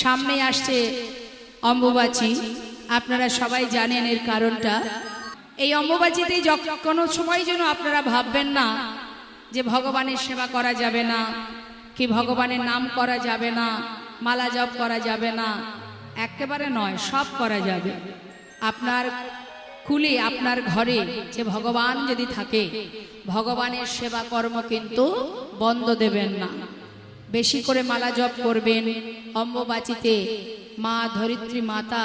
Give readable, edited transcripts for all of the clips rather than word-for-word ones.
সামনে আসছে অম্বুবাচী, আপনারা সবাই জানেন এর কারণটা। এই অম্বুবাচীতে কোনো সময় যেন আপনারা ভাববেন না যে ভগবানের সেবা করা যাবে না, কি ভগবানের নাম করা যাবে না, মালা জপ করা যাবে না। একেবারে নয়, সব করা যাবে। আপনার কুলে, আপনার ঘরে যে ভগবান যদি থাকে, ভগবানের সেবা কর্ম কিন্তু বন্ধ দেবেন না। বেশি করে মালা জপ করবেন। অম্বুবাচীতে মা ধরিত্রী মাতা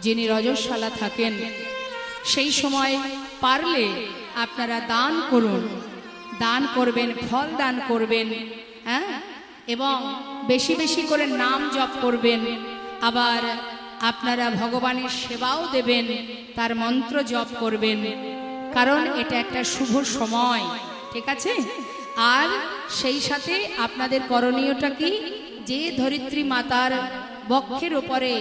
যিনি রজস্বালা থাকেন, সেই সময় পারলে আপনারা দান করুন, দান করবেন, ফল দান করবেন, হ্যাঁ, এবং বেশি বেশি করে নাম জপ করবেন। আবার আপনারা ভগবানের সেবাও দেবেন, তার মন্ত্র জপ করবেন, কারণ এটা একটা শুভ সময়, ঠিক আছে? আর সেই সাথে আপনাদের করণীয়টা কি, যে ধরিত্রী মাতার বক্ষের উপরে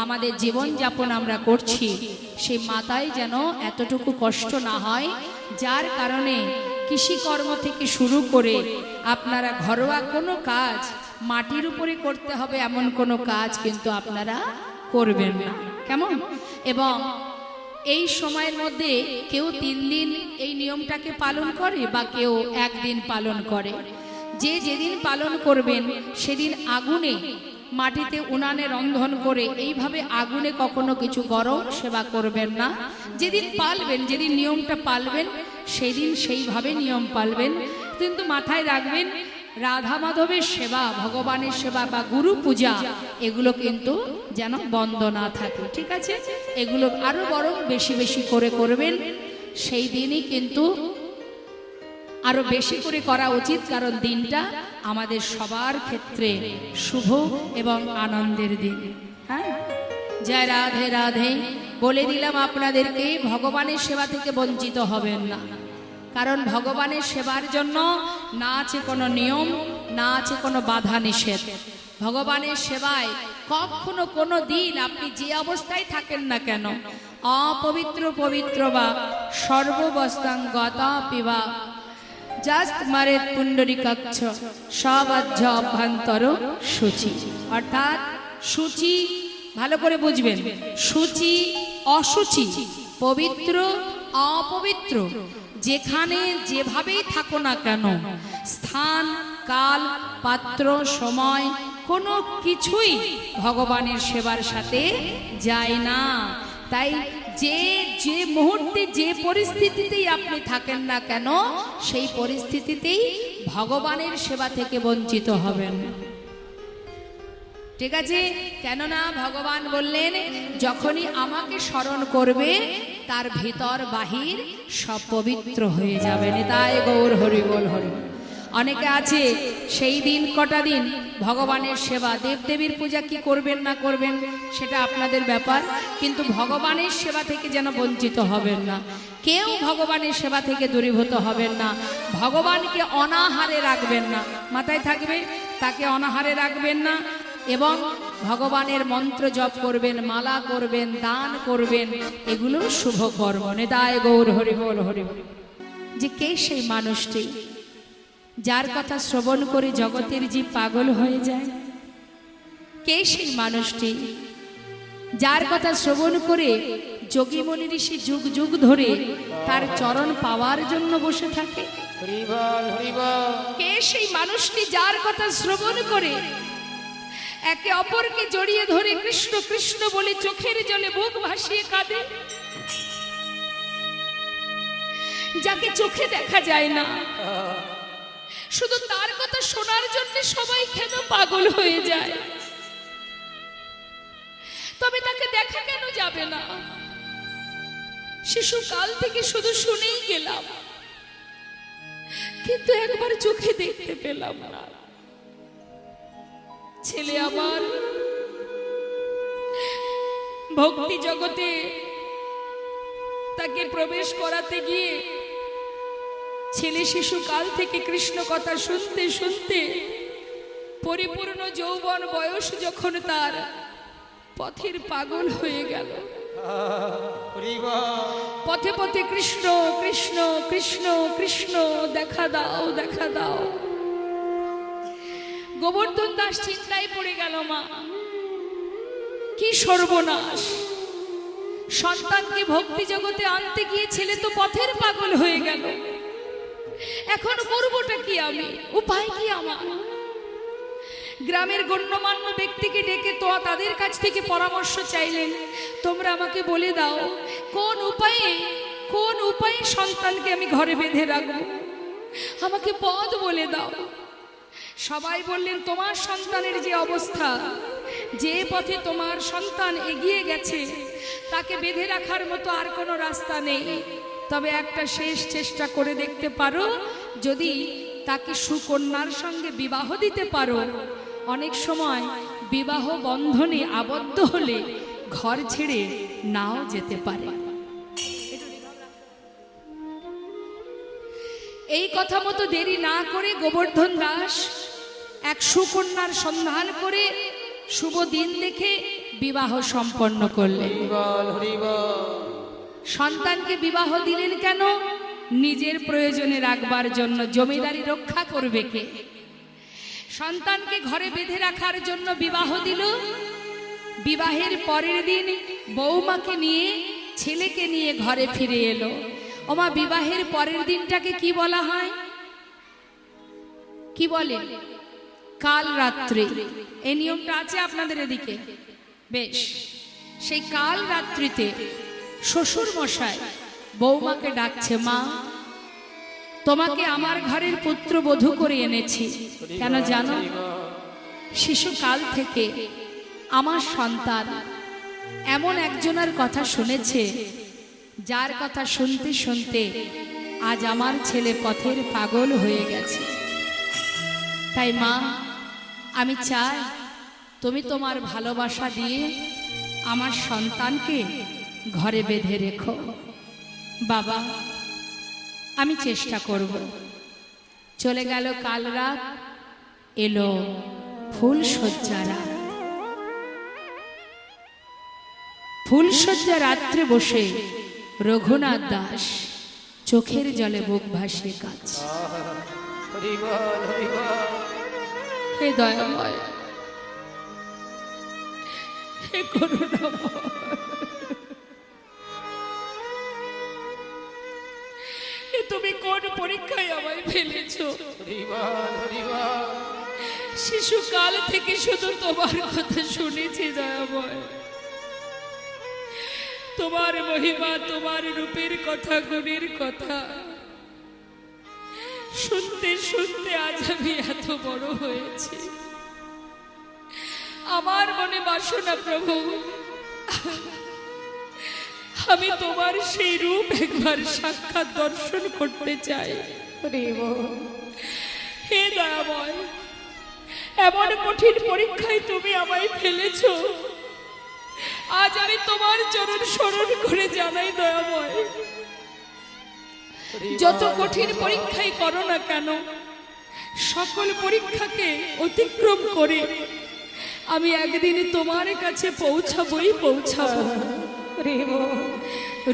আমাদের জীবন যাপন আমরা করছি, সেই মাতায় যেন এতটুকু কষ্ট না হয়, যার কারণে কৃষিকর্ম থেকে শুরু করে আপনারা ঘরোয়া কোনো কাজ মাটির উপরে করতে হবে এমন কোনো কাজ কিন্তু আপনারা করবেন না, কেমন? এবং এই সময়ের মধ্যে কেউ 3 দিন এই নিয়মটাকে পালন করে বা কেউ 1 দিন পালন করে। যে যেদিন পালন করবেন সেদিন আগুনে, মাটিতে উনানে রন্ধন করে এইভাবে আগুনে কখনো কিছু গরম সেবা করবেন না। যেদিন পালবেন, যেদিন নিয়মটা পালবেন, সেদিন সেইভাবে নিয়ম পালবেন। কিন্তু মাথায় রাখবেন, রাধা মাধবের সেবা, ভগবানের সেবা বা গুরু পূজা, এগুলো কিন্তু যেন বন্ধ না থাকে, ঠিক আছে? এগুলো আরো বরং বেশি বেশি করে করবেন। সেই দিনই কিন্তু আরো বেশি করে করা উচিত, কারণ দিনটা আমাদের সবার ক্ষেত্রে শুভ এবং আনন্দের দিন। হ্যাঁ, জয় রাধে রাধে। বলে দিলাম আপনাদেরকে, ভগবানের সেবা থেকে বঞ্চিত হবেন না, কারণ ভগবানের সেবার জন্য না আছে কোনো নিয়ম, না আছে কোনো বাধা নিষেধ। ভগবানের সেবায় কখনো কোনো দিন আপনি যে অবস্থায় থাকেন না কেন, অপবিত্র পবিত্র বা সর্ববস্তাং গতা পিবা জাস্ট মারে পুণ্ডরিকাক্ষ সবাজ্য অভ্যন্তর সূচি। অর্থাৎ সূচি, ভালো করে বুঝবেন, সূচি অসুচি, পবিত্র অপবিত্র, যেখানে যেভাবেই থাকো না কেন, স্থান কাল পাত্র সময় কোনো কিছুই ভগবানের সেবার সাথে যায় না। তাই যে যে মুহূর্তে যে পরিস্থিতিতেই আপনি থাকেন না কেন, সেই পরিস্থিতিতেই ভগবানের সেবা থেকে বঞ্চিত হবেন, ঠিক আছে? কেননা ভগবান বললেন, যখনই আমাকে স্মরণ করবে তার ভিতর বাহির সব পবিত্র হয়ে যাবে। নিতাই গৌর হরি বল হরি। অনেকে আছে সেই দিন কটা দিন ভগবানের সেবা, দেবদেবীর পূজা কি করবেন না করবেন সেটা আপনাদের ব্যাপার, কিন্তু ভগবানের সেবা থেকে যেন বঞ্চিত হবেন না। কেউ ভগবানের সেবা থেকে দূরীভূত হবেন না। ভগবানকে অনাহারে রাখবেন না, মাথায় থাকবে, তাকে অনাহারে রাখবেন না। এবং ভগবানের মন্ত্র জপ করবেন, মালা করবেন, দান করবেন, এগুলো শুভ কর্ম। নিতাই গৌর হরি বল হরি। যে কে সেই মানুষটি যার কথা শ্রবণ করে জগতের জীব পাগল হয়ে যায়? কে সেই মানুষটি যার কথা শ্রবণ করে যোগী মনি ঋষি যুগ যুগ ধরে তার চরণ পাওয়ার জন্য বসে থাকে? কে সেই মানুষটি যার কথা শ্রবণ করে একে অপরকে জড়িয়ে ধরে কৃষ্ণ কৃষ্ণ বলে চোখের জলে বুক ভাসিয়ে কাঁদে? যাকে চোখে দেখা যায় না, শুধু তার কথা শোনার জন্য সবাই কেন পাগল হয়ে যায়? তবে তাকে দেখা কেন যাবে না? শিশুকাল থেকে শুধু শুনেই গেলাম, কিন্তু একবার চোখে দেখতে পেলাম না। ছেলে আমার ভক্তি জগতে তাকে প্রবেশ করাতে গিয়ে ছেলে শিশুকাল থেকে কৃষ্ণ কথা শুনতে শুনতে পরিপূর্ণ যৌবন বয়স যখন তার পথের পাগল হয়ে গেল, পথে পথে কৃষ্ণ কৃষ্ণ কৃষ্ণ কৃষ্ণ, দেখা দাও দেখা দাও। গোবর্ধন দাস চিন্তায় পড়ে গেল, মা কি সর্বনাশ! সন্তানকে ভক্তি জগতে আনতে গিয়ে ছেলে তো পথের পাগল হয়ে গেল। এখন করবোটা কি আমি? উপায় কি আমার? গ্রামের গণ্যমান্য ব্যক্তিকে ডেকে তো তাদের কাছ থেকে পরামর্শ চাইলেন, তোমরা আমাকে বলে দাও কোন উপায়ে সন্তানকে আমি ঘরে বেঁধে রাখবো, আমাকে পথ বলে দাও। সবাই বললেন, তোমার সন্তানের যে অবস্থা, যে পথে তোমার সন্তান এগিয়ে গেছে, তাকে বেঁধে রাখার মতো আর কোনো রাস্তা নেই। তবে একটা শেষ চেষ্টা করে দেখতে পারো, যদি তাকে সুকন্যার সঙ্গে বিবাহ দিতে পারো। অনেক সময় বিবাহ বন্ধনে আবদ্ধ হলে ঘর ছেড়ে নাও যেতে পারে। এই কথা মতো দেরি না করে গোবর্ধন দাস এক সুকন্যার সন্ধান করে শুভ দিন দেখে বিবাহ সম্পন্ন করলেন। সন্তানকে বিবাহ দিলেন কেন? নিজের প্রয়োজনে রাখবার জন্য। জমিদারি রক্ষা করবে কে? সন্তানকে ঘরে বেঁধে রাখার জন্য বিবাহ দিল। বিবাহের পরের দিন বৌমাকে নিয়ে, ছেলেকে নিয়ে ঘরে ফিরে এলো। ওমা, বিবাহের পরের দিনটাকে কি বলা হয়? কি বলে? কাল রাত্রি। এই নিয়মটা আছে আপনাদের এদিকে? বেশ। সেই কাল রাত্রিতে শ্বশুর মশাই বৌমাকে ডাকছে, মা, তোমাকে আমার ঘরের পুত্রবধূ করে এনেছি। কেন জানো? শিশুকাল থেকে আমার সন্তান এমন একজনের কথা শুনেছে, যার কথা শুনতে শুনতে আজ আমার ছেলে পথের পাগল হয়ে গেছে। তাই মা, আমি চাই তুমি তোমার ভালোবাসা দিয়ে আমার সন্তানকে ঘরে বেঁধে রেখো। বাবা, আমি চেষ্টা করব। চলে গেল কাল রাত, এলো ফুলশয্যা রাত। ফুলশয্যা রাত্রে বসে রঘুনাথ দাস চোখের জলে বুক ভাসিয়ে কাঁদছে। হে দয়াময়, হে করুণাময়, তুমি কোন পরীক্ষায় আমায় ফেলেছো? শিশুকাল থেকে শুধু তোমার কথা শুনেছি দয়াময়। তোমার মহিমা, তোমার রূপের কথা, গুণের কথা শুনতে শুনতে আজ আমি এত বড় হয়েছি। আমার মনে বাসনা প্রভু, আমি তোমার সেই রূপ একবার সাক্ষাৎ দর্শন করতে চাই। হে দয়াময়, এমন কঠিন পরীক্ষায় তুমি আমায় ফেলেছো। আজ আমি তোমার চরণ স্মরণ করে জানাই দয়াময়, যত কঠিন পরীক্ষাই করো না কেন, সকল পরীক্ষাকে অতিক্রম করে আমি একদিন তোমার কাছে পৌঁছাবই পৌঁছাবো।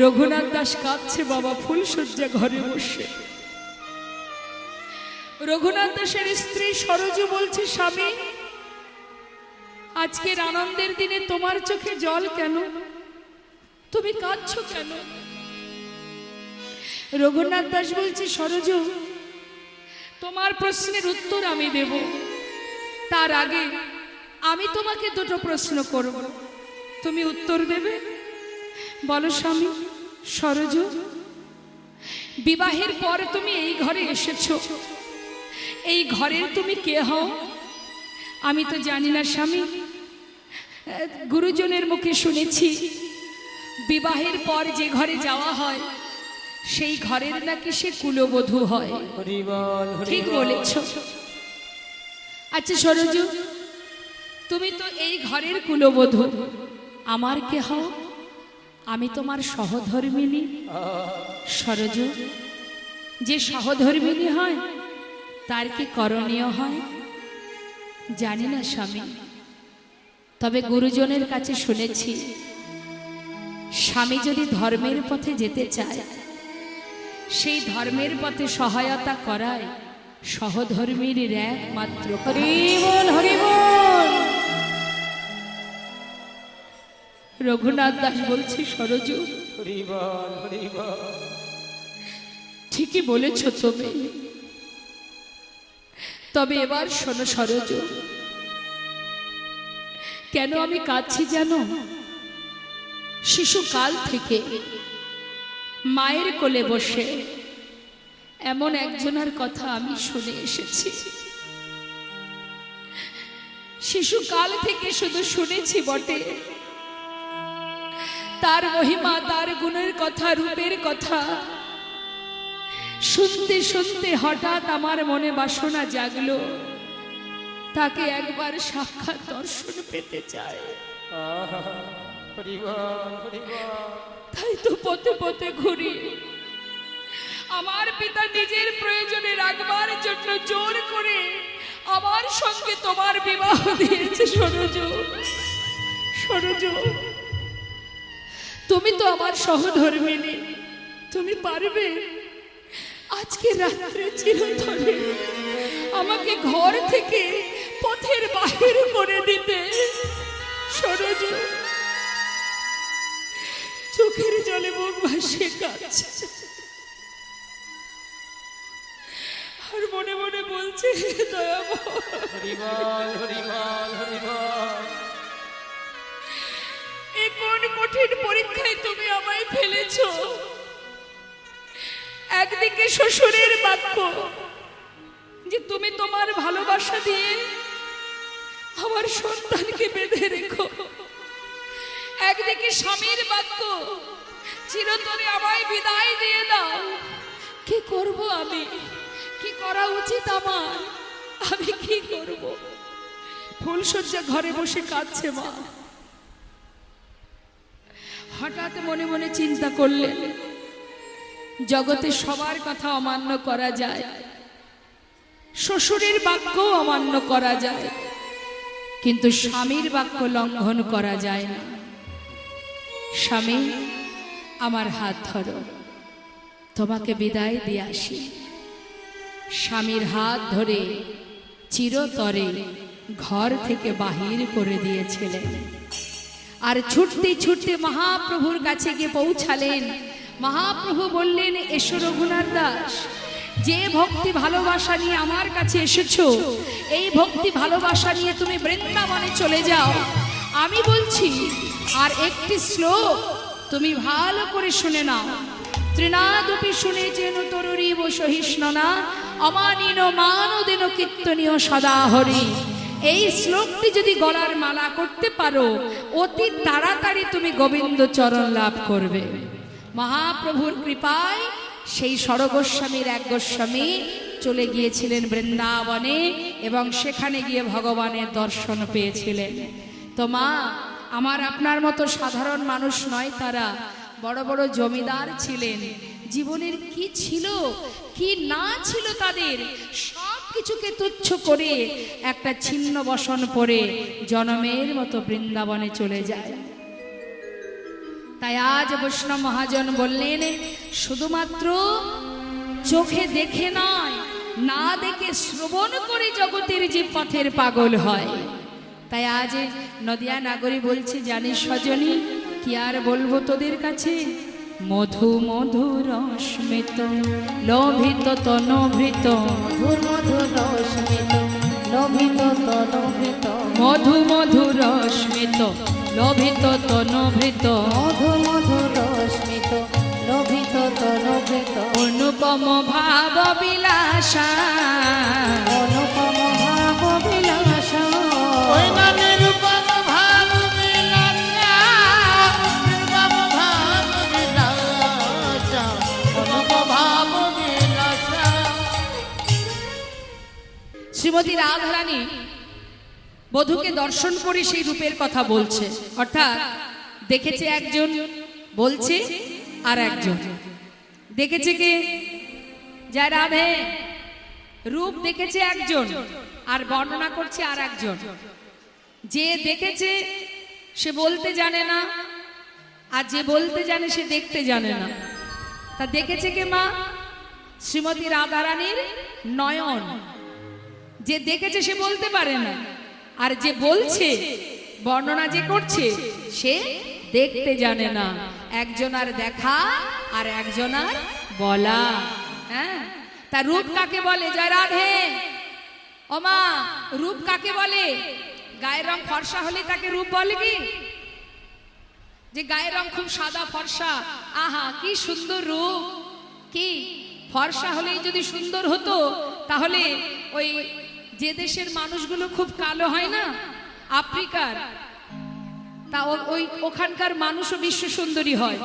রঘুনাথ দাস কাঁদছে বাবা ফুলশয্যা ঘরে বসে। রঘুনাথ দাসের স্ত্রী সরজু বলছে, স্বামী, আজকের আনন্দের দিনে তোমার চোখে জল কেন? তুমি কাঁদছো কেন? রঘুনাথ দাস বলছে, সরজু, তোমার প্রশ্নের উত্তর আমি দেব, তার আগে আমি তোমাকে দুটো প্রশ্ন করব, তুমি উত্তর দেবে। বলো স্বামী। সরজু, বিবাহের পর তুমি এই ঘরে এসেছো, এই ঘরের তুমি কে হও? আমি তো জানি না স্বামী। গুরুজনের মুখে শুনেছি বিবাহের পর যে ঘরে যাওয়া হয় সেই ঘরের নাকি সে কুলবধূ হয়। ঠিক বলেছ। আচ্ছা সরজু, তুমি তো এই ঘরের কুলবধূ, আমার কে হও? আমি তোমার সহধর্মিনী। সরজু, যে সহধর্মিনী হয় তার কি করণীয় হয়? জানি না স্বামী, তবে গুরুজনের কাছে শুনেছি স্বামী যদি ধর্মের পথে যেতে চায়, সেই ধর্মের পথে সহায়তা করায় সহধর্মীর একমাত্র। হরি বল, হরি বল। রঘুনাথ দাস বলছি, সরজু হরি বল, হরি বল। ঠিকই বলেছ তুমি, তবে এবার শোনো সরজু, কেন আমি কাঁদছি জানো? শিশুকাল থেকে মায়ের কোলে বসে এমন একজনের কথা আমি শুনে এসেছি। শিশুকাল থেকে শুধু শুনেছি বটে, তার মহিমা, তার গুণের কথা, রূপের কথা শুনতে শুনতে হঠাৎ আমার মনে বাসনা জাগলো, তাকে একবার সাক্ষাৎ দর্শন পেতে চায়। হরি বল, হরি বল। তাই তো পথে পথে ঘুরি। আমার পিতা নিজের প্রয়োজনে রাখবার জন্য জোর করে আমার সঙ্গে তোমার বিবাহ দিয়েছে। সরজু, সরজু, তুমি তো আমার সহধর্মিণী, তুমি পারবে আজকে রাত্রে চিরতরে আমাকে ঘর থেকে পথের বাহির করে দিতে? সরজু চোখের জলে মুখ ভাসিয়ে কাঁদছে, আর মনে মনে বলছে, দয়াময়, হরি বল, হরি বল, হরি বল। এ কোন কঠিন পরীক্ষায় তুমি আমায় ফেলেছো? একদিকে শ্বশুরের বাক্য যে তুমি তোমার ভালোবাসা দিয়ে আমার সন্তানকে বেঁধে রেখো, একদিকে স্বামীর বাক্য চিরতরে আমায় বিদায় দিয়ে দাও। কি করব আমি? কি করা উচিত আমার? আমি কি করব? ফুলশয্যা ঘরে বসে কাঁদছে মা। হঠাৎ মনে মনে চিন্তা করলেন, জগতে সবার কথা অমান্য করা যায়, শ্বশুরের বাক্য অমান্য করা যায়, কিন্তু স্বামীর বাক্য লঙ্ঘন করা যায় না। স্বামী, আমার হাত ধরো, তোমাকে বিদায় দিয়ে আসি। স্বামীর হাত ধরে চিরতরে ঘর থেকে বাহির করে দিয়েছিলেন। আর ছুটতে ছুটতে মহাপ্রভুর কাছে গিয়ে পৌঁছালেন। মহাপ্রভু বললেন, এসো রঘুনাথ দাস, যে ভক্তি ভালোবাসা নিয়ে আমার কাছে এসেছো, এই ভক্তি ভালোবাসা নিয়ে তুমি বৃন্দাবনে চলে যাও। আমি বলছি আর একটি শ্লোক তুমি ভালো করে শুনে নাও। ত্রিনাদপি শুনেছেন তরুরীব সহিষ্ণনা অমানিন মানদিন কীর্তনীয় সদা হরি। এই শ্লোকটি যদি গলার মালা করতে পারো, অতি তাড়াতাড়ি তুমি গোবিন্দ চরণ লাভ করবে। মহাপ্রভুর কৃপায় সেই স্বরগোস্বামীর এক গোস্বামী চলে গিয়েছিলেন বৃন্দাবনে এবং সেখানে গিয়ে ভগবানের দর্শন পেয়েছিলেন। তো মা, আমার আপনার মতো সাধারণ মানুষ নয়, তারা বড় বড় জমিদার ছিলেন। জীবনের কি ছিল কি না ছিল তাদের সব কিছুকে তুচ্ছ করে একটা ছিন্ন বসন পরে জনমের মতো বৃন্দাবনে চলে যায়। তাই আজ বৈষ্ণব মহাজন বললেন, শুধুমাত্র চোখে দেখে নয়, না দেখে শ্রবণ করে জগতের যে পথের পাগল হয়। তাই আজ নদিয়া নাগরী বলছে, জানিস সজনী, কি আর বলবো তোদের কাছে, মধু মধু রশ্মিত লোভিত তনভৃত, মধুর মধুর রশ্মিত লোভিত তনভৃত, মধু মধু রশ্মিত লোভিত তনভৃত, মধু মধুর রশ্মিত লোভিত তনভৃত, অনুপম ভাব বিলাসা, অনুপম ভাব বিলাসা, ওই না নিরূপম ভাব বিলাসা, নিরূপম ভাব বিলাসা, অনুপম ভাব বিলাসা। শ্রীমতী রাধারানী বধূকে দর্শন করে সেই রূপের কথা বলছে। অর্থাৎ দেখেছে একজন, বলছে আর একজন। দেখেছে কে? যা রাধে, রূপ দেখেছে একজন আর বর্ণনা করছে আর একজন। যে দেখেছে সে বলতে জানে না, আর যে বলতে জানে সে দেখতে জানে না। তা দেখেছে কে মা? শ্রীমতী রাধারানীর নয়ন। যে দেখেছে সে বলতে পারে না, আর যে বলছে, বর্ণনা যে করছে, সে দেখতে জানে না, একজনার দেখা আর একজনার বলা। হ্যাঁ, তা রূপ কাকে বলে? জয় রাধে। ওমা, রূপ কাকে বলে? গায়ের রং ফর্সা হলে তাকে রূপ বলে কি? যে গায়ের রং খুব সাদা ফর্সা, আহা কি সুন্দর রূপ। কি ফর্সা হলেই যদি সুন্দর হতো, তাহলে ওই যে দেশের মানুষগুলো খুব কালো হয় না, আফ্রিকার, তা ওই ওখানকার মানুষও বিশ্ব সুন্দরী হয়।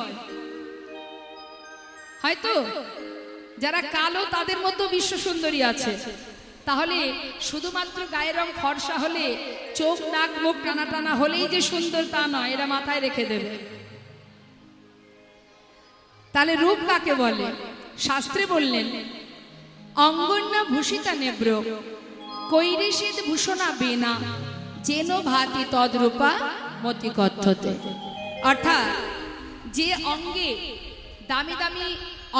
হয়তো যারা কালো তাদের মধ্যে বিশ্ব সুন্দরী আছে। তাহলে শুধুমাত্র গায়ের রং ফর্সা হলে, চোখ নাক মুখ টানা টানা হলেই যে সুন্দর তা নয়, এরা মাথায় রেখে দেবে। তাহলে রূপ কাকে বলে? শাস্ত্রে বললেন, অঙ্গন্যা ভূষিতা নেব্র কৈরিষিত ভূষণা বীণা যেন ভাতি তদ্রূপা মতি কথ্যতে। অর্থাৎ যে অঙ্গে দামি দামি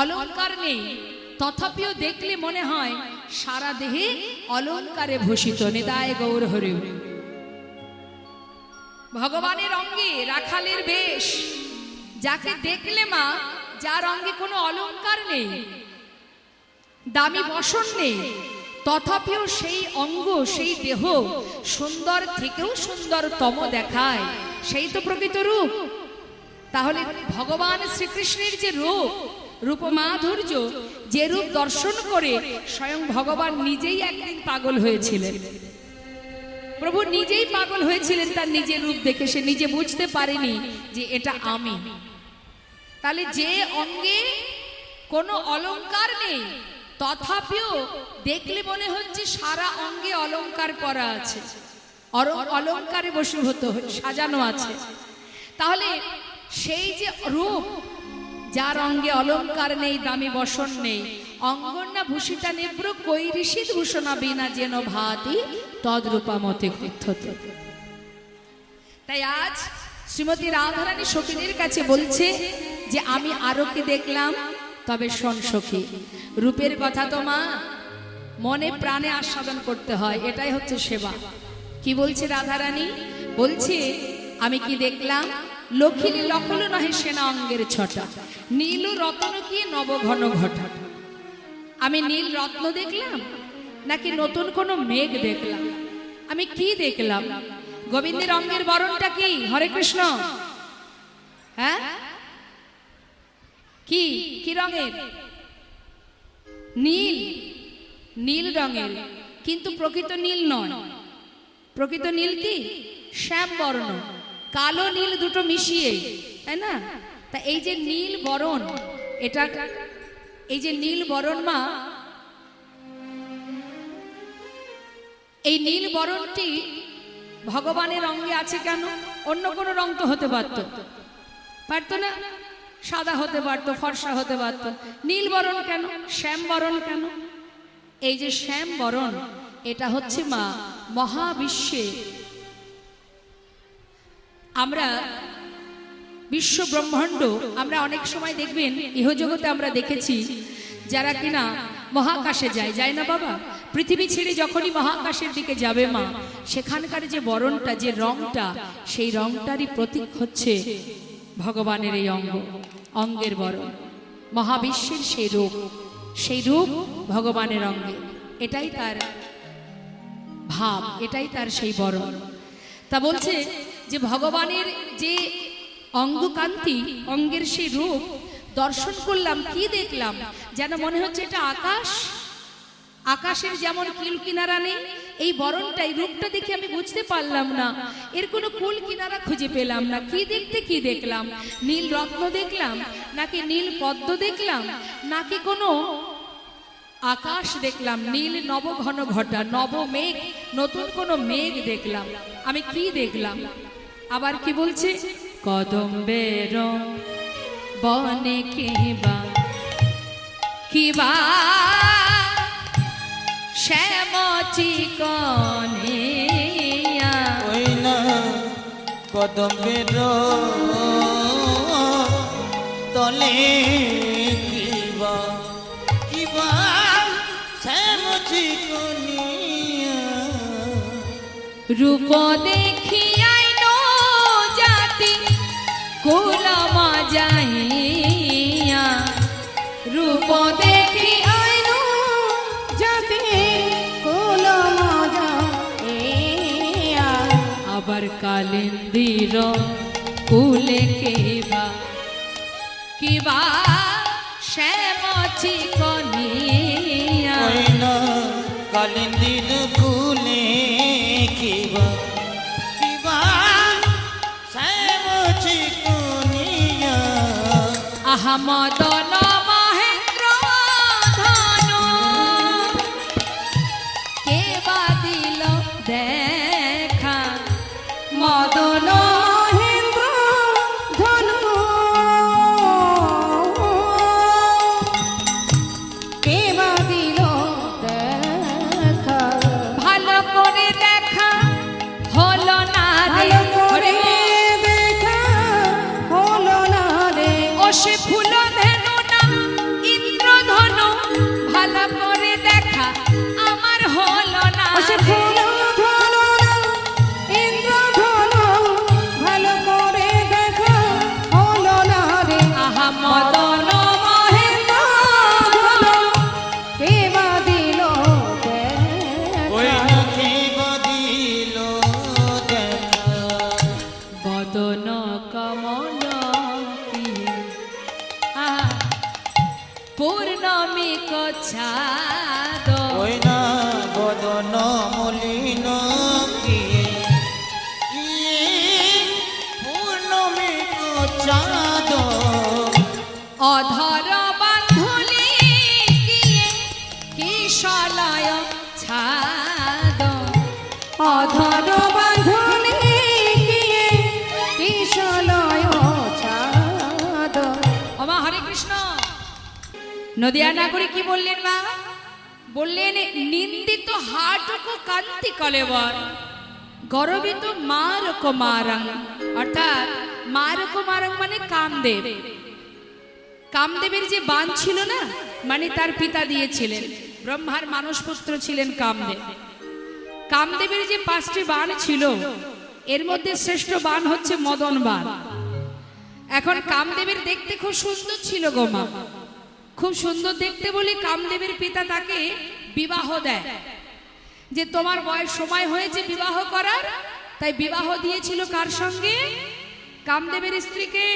অলংকার নেই, তথাপিও দেখলে মনে হয় সারা দেহে অলংকারে ভূষিত। নিতাই গৌর হরি। ভগবানের অঙ্গে রাখালের বেশ, যাকে দেখলে মা, যার অঙ্গে কোনো অলংকার নেই, দামি বসন নেই, তথাপিও সেই অঙ্গ, সেই দেহ সুন্দর থেকেও সুন্দরতম দেখায়, সেই তো প্রকৃত রূপ। তাহলে ভগবান শ্রীকৃষ্ণের যে রূপ, রূপমাধুর্য, যে রূপ দর্শন করে স্বয়ং ভগবান নিজেই একদিন পাগল হয়েছিলেন। প্রভু নিজেই পাগল হয়েছিলেন তার নিজের রূপ দেখে। সে নিজে বুঝতে পারেনি যে এটা আমি। তাহলে যে অঙ্গে কোনো অলংকার নেই, তথাপিও দেখলে মনে হচ্ছে সারা অঙ্গে অলংকার করা আছে, অলংকারে বশীভূত সাজানো আছে। তাহলে সেই যে রূপ, যার অঙ্গে অলংকার নেই, দামি বসন নেই, অঙ্গন্যা ভূষিতা নেব্র কৈরিষিত ভূষণা বীণা যেন ভাতি তদ্রূপা মতে কথ্যতে। তাই আজ শ্রীমতী রাধারানী সখীদের কাছে বলছে যে আমি আরো কি দেখলাম, তবে শোন সখী, রূপের কথা তো মা মনে প্রাণে আস্বাদন করতে হয়, এটাই হচ্ছে সেবা। কি বলছে রাধারানী? বলছে আমি কি দেখলাম? লক্ষিনী লখল নহে সেনা অঙ্গের ছটা, নীল রত্ন কি নবঘন ঘটা। আমি নীল রত্ন দেখলাম নাকি নতুন কোন মেঘ দেখলাম? আমি কি দেখলাম? গোবিন্দের অঙ্গের বরণটা কি? হরে কৃষ্ণ। হ্যাঁ, কি কি রঙের? নীল, নীল রঙের, কিন্তু প্রকৃত নীল নয়। প্রকৃত নীল কি? শ্যাম বর্ণ, কালো নীল দুটো মিশিয়ে, তাই না? তা এই যে নীল বরণ, এটা এই যে নীল বরণ মা, এই নীল বরণটি ভগবানের অঙ্গে আছে কেন? অন্য কোনো রং তো হতে পারতো না, সাদা হতে পারতো, ফর্সা হতে পারতো, নীল বরণ কেন? শ্যাম বরণ কেন? এই যে শ্যাম বরণ, এটা হচ্ছে মা মহাবিশ্বে, আমরা বিশ্ব ব্রহ্মাণ্ড, আমরা অনেক সময় দেখবেন ইহজগতে আমরা দেখেছি যারা কিনা মহাকাশে যায় না বাবা, পৃথিবী ছেড়ে যখনই মহাকাশের দিকে যাবে মা, সেখানকার যে বরণটা, যে রংটা, সেই রংটারই প্রতীক হচ্ছে ভগবানের এই অঙ্গের বরণ। মহাবিশ্বের সেই রূপ ভগবানের অঙ্গে, এটাই তার ভাব, এটাই তার সেই বরণ। তা বলছে যে ভগবানের যে অঙ্গকান্তি, অঙ্গের সেই রূপ দর্শন করলাম, কি দেখলাম? যেন মনে হচ্ছে এটা আকাশ। আকাশের যেমন কিল কিনারা নেই, এই বরণটা, এই রূপটা দেখে আমি বুঝতে পারলাম না, এর কোনো কুল কিনারা খুঁজে পেলাম না। কি দেখলাম? নীল রত্ন দেখলাম, নাকি নীল পদ্ম দেখলাম, নাকি কোনো আকাশ দেখলাম? নীল নবঘন ঘটা, নব মেঘ, নতুন কোনো মেঘ দেখলাম? আমি কি দেখলাম? আবার কি বলছে? কদম্বের বনে কিবা শ্যাম চিকনে, ওই না কদম্বের তলে কিবা কিবা শ্যাম চিকনিয়া, রূপ দেখিয়াই নো জাতি কালিন্দির কুলে কিবা শ্যামচি কনিয়া ওই না কালিন্দির কুলে কিবা কিবা শ্যামচি কনিয়া আহা মদন মহেন্দ্র ধনু কে বা দিল দেখা মদন মহেন্দ্র ধনু কে বা দিল দেখা ভালো করে দেখা হলো না রে ভালো করে দেখা হলো না রে ও সে ফুল ধেনু না ইন্দ্রধনু ভালো করে দেখা আমার হলো না ও সে ফুল ধনু না ইন্দ্রধনু ভালো করে দেখা হলো না রে আহা মদন মহেন্দ্র ধনু কে বা দিল ওই দেখা না কিবা দিল দেখা বদন কমল পিয়ে পূর্ণমী কছাদ ওই না বদন মলিন প্রিয়ে পূর্ণমী চাঁদ অধর বান্ধুলি গিয়ে কিশলয় ছাদ অধর বাঁধনে গিয়ে কিশলয় ছাদ আমা হরে কৃষ্ণ নদিয়া নাগরী কি বললেন মা বললেন নিন্দিত হাটকো কান্তি কলেবর গরবিত মার কুমারং অর্থাৎ মার কুমারং মানে কামদেব কামদেবের যে বাণ ছিল না মানে তার পিতা দিয়েছিলেন ব্রহ্মার মানসপুত্র ছিলেন কামদেব কামদেবের যে 5টি বাণ ছিল এর মধ্যে শ্রেষ্ঠ বাণ হচ্ছে মদন বাণ এখন কামদেবের দেখতে খুব সুন্দর ছিল গো মা খুব সুন্দর দেখতে বলে কামদেবের পিতা তাকে বিবাহ দেয় যে তোমার বয়স সময় হয়েছে বিবাহ করার তাই বিবাহ দিয়েছিল কার সঙ্গে কামদেবের স্ত্রীকে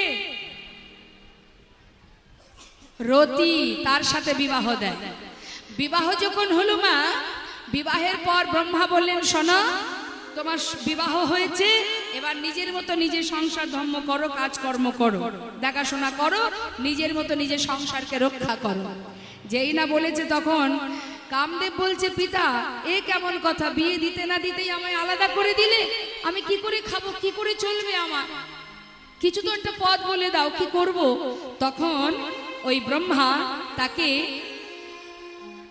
রতি তার সাথে বিবাহ দেয় বিবাহ যখন হলো মা বিবাহের পর ব্রহ্মা বললেন শোনো তোমার বিবাহ হয়েছে এবার নিজের মতো নিজে সংসার ধর্ম করো কাজকর্ম করো দেখাশোনা করো নিজের মতো নিজের সংসারকে রক্ষা করো যেই না বলেছে তখন কামদেব বলছে পিতা এ কেমন কথা বিয়ে দিতে না দিতেই আমায় আলাদা করে দিলে আমি কি করে খাবো কি করে চলবে আমার কিছু তো একটা পথ বলে দাও কি করব তখন ওই ব্রহ্মা তাকে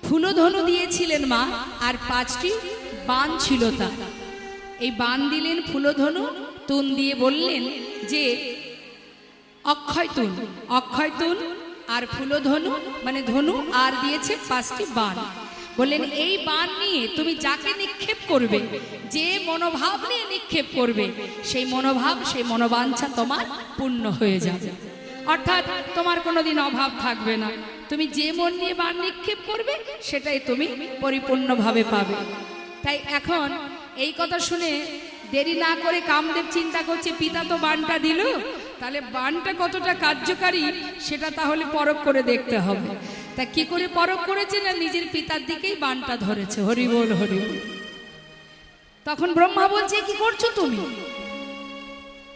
ফুলধনু দিয়েছিলেন মা আর 5টি বাণ ছিল তার এই বাণ দিলেন ফুলধনু তুন দিয়ে বললেন যে অক্ষয় তুন আর ফুলধনু মানে ধনু আর দিয়েছে 5টি বাণ বললেন এই বাণ নিয়ে তুমি যাকে নিক্ষেপ করবে যে মনোভাব নিয়ে নিক্ষেপ করবে সেই মনোভাব সেই মনোবাঞ্ছা তোমার পূর্ণ হয়ে যাবে অর্থাৎ তোমার কোনোদিন অভাব থাকবে না তুমি যে মন নিয়ে বাণ নিক্ষেপ করবে সেটাই তুমি পরিপূর্ণভাবে পাবে তাই এখন এই কথা শুনে দেরি না করে কামদেব চিন্তা করছে পিতা তো বাণটা দিল তাহলে বাণটা কতটা কার্যকারী সেটা তাহলে পরখ করে দেখতে হবে তা কি করে পরখ করেছে না নিজের পিতার দিকেই বাণটা ধরেছে হরি বল হরি বল তখন ব্রহ্মা বলছে কি করছো তুমি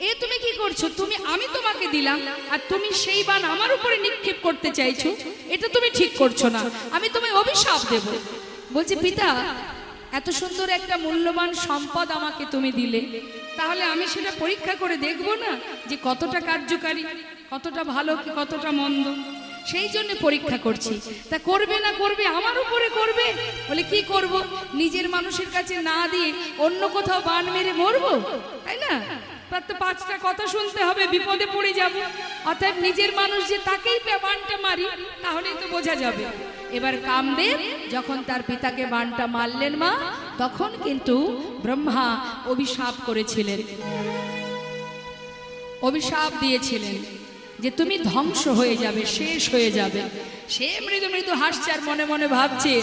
এ তুমি কি করছো তুমি আমি তোমাকে দিলাম আর তুমি সেই বাণ আমার উপরে নিক্ষেপ করতে চাইছো এটা তুমি ঠিক করছো না আমি তোমায় অভিশাপ দেব বলছে পিতা এত সুন্দর একটা মূল্যবান সম্পদ আমাকে তুমি দিলে তাহলে আমি সেটা পরীক্ষা করে দেখব না যে কতটা কার্যকারী কতটা ভালো কি কতটা মন্দ সেই জন্য পরীক্ষা করছি তা করবে না করবে আমার উপরে করবে বলে কি করব নিজের মানুষের কাছে না দিয়ে অন্য কোথাও বাণ মেরে মরবো তাই না তার তো 5টা কথা শুনতে হবে বিপদে পড়ে যাব অর্থাৎ নিজের মানুষ যে তাকেই বাণটা মারি তাহলেই তো বোঝা যাবে এবার কামদেব যখন তার পিতাকে বাণটা মারলেন মা তখন কিন্তু ব্রহ্মা অভিশাপ করেছিলেন অভিশাপ দিয়েছিলেন যে তুমি ধ্বংস হয়ে যাবে, শেষ হয়ে যাবে। সে মৃদু মৃদু হাসছে আর মনে মনে ভাবছে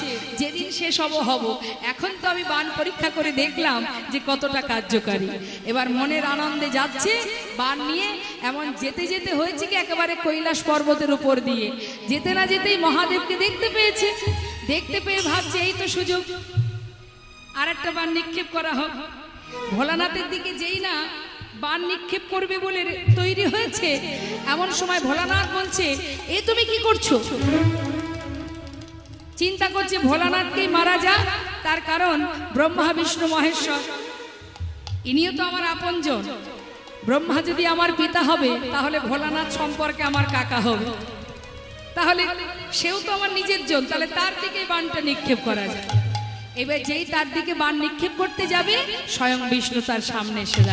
যেদিন শেষ হব। এখন তো আমি বাণ পরীক্ষা করে দেখলাম যে কতটা কার্যকারী। এবার মনের আনন্দে যাচ্ছে বাণ নিয়ে, এমন যেতে যেতে হয়েছে কি একেবারে কৈলাস পর্বতের উপর দিয়ে। যেতে না যেতেই মহাদেবকে দেখতে পেয়েছে। দেখতে পেয়ে ভাবছে এই তো সুযোগ, আর একটা বাণ নিক্ষেপ করা হোক। ভোলানাথের দিকে যেই না বাণ নিক্ষেপ করবে বলে তৈরি হয়েছে, এমন সময় ভোলানাথ বলছে এ তুমি কি করছো? চিন্তা করছে ভোলানাথকেই মারা যা, তার কারণ ব্রহ্মা বিষ্ণু মহেশ্বর ইনিও তো আমার আপনজন। ব্রহ্মা যদি আমার পিতা হবে তাহলে ভোলানাথ সম্পর্কে আমার কাকা হবে, তাহলে সেও তো আমার নিজের জন, তাহলে তার দিকে বাণটা নিক্ষেপ করা যায়। এবার যেই তার দিকে বাণ নিক্ষেপ করতে যাবে স্বয়ং বিষ্ণু তার সামনে এসে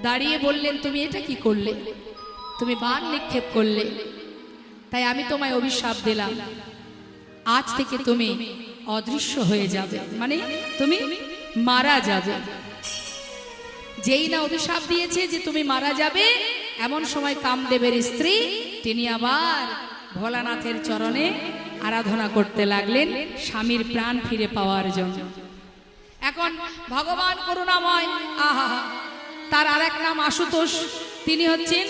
দাঁড়িয়ে বললেন তুমি এটা কি করলে? তুমি বাণ নিক্ষেপ করলে, তাই আমি তোমায় অভিশাপ দিলাম, আজ থেকে তুমি অদৃশ্য হয়ে যাবে, মানে তুমি মারা যাবে। যেই না অভিশাপ দিয়েছে যে তুমি মারা যাবে, এমন সময় কামদেবের স্ত্রী তিনি আবার ভোলানাথের চরণে আরাধনা করতে লাগলেন স্বামীর প্রাণ ফিরে পাওয়ার জন্য। এখন ভগবান করুণাময়, আহা, তার আরেক নাম আশুতোষ। তিনি হচ্ছেন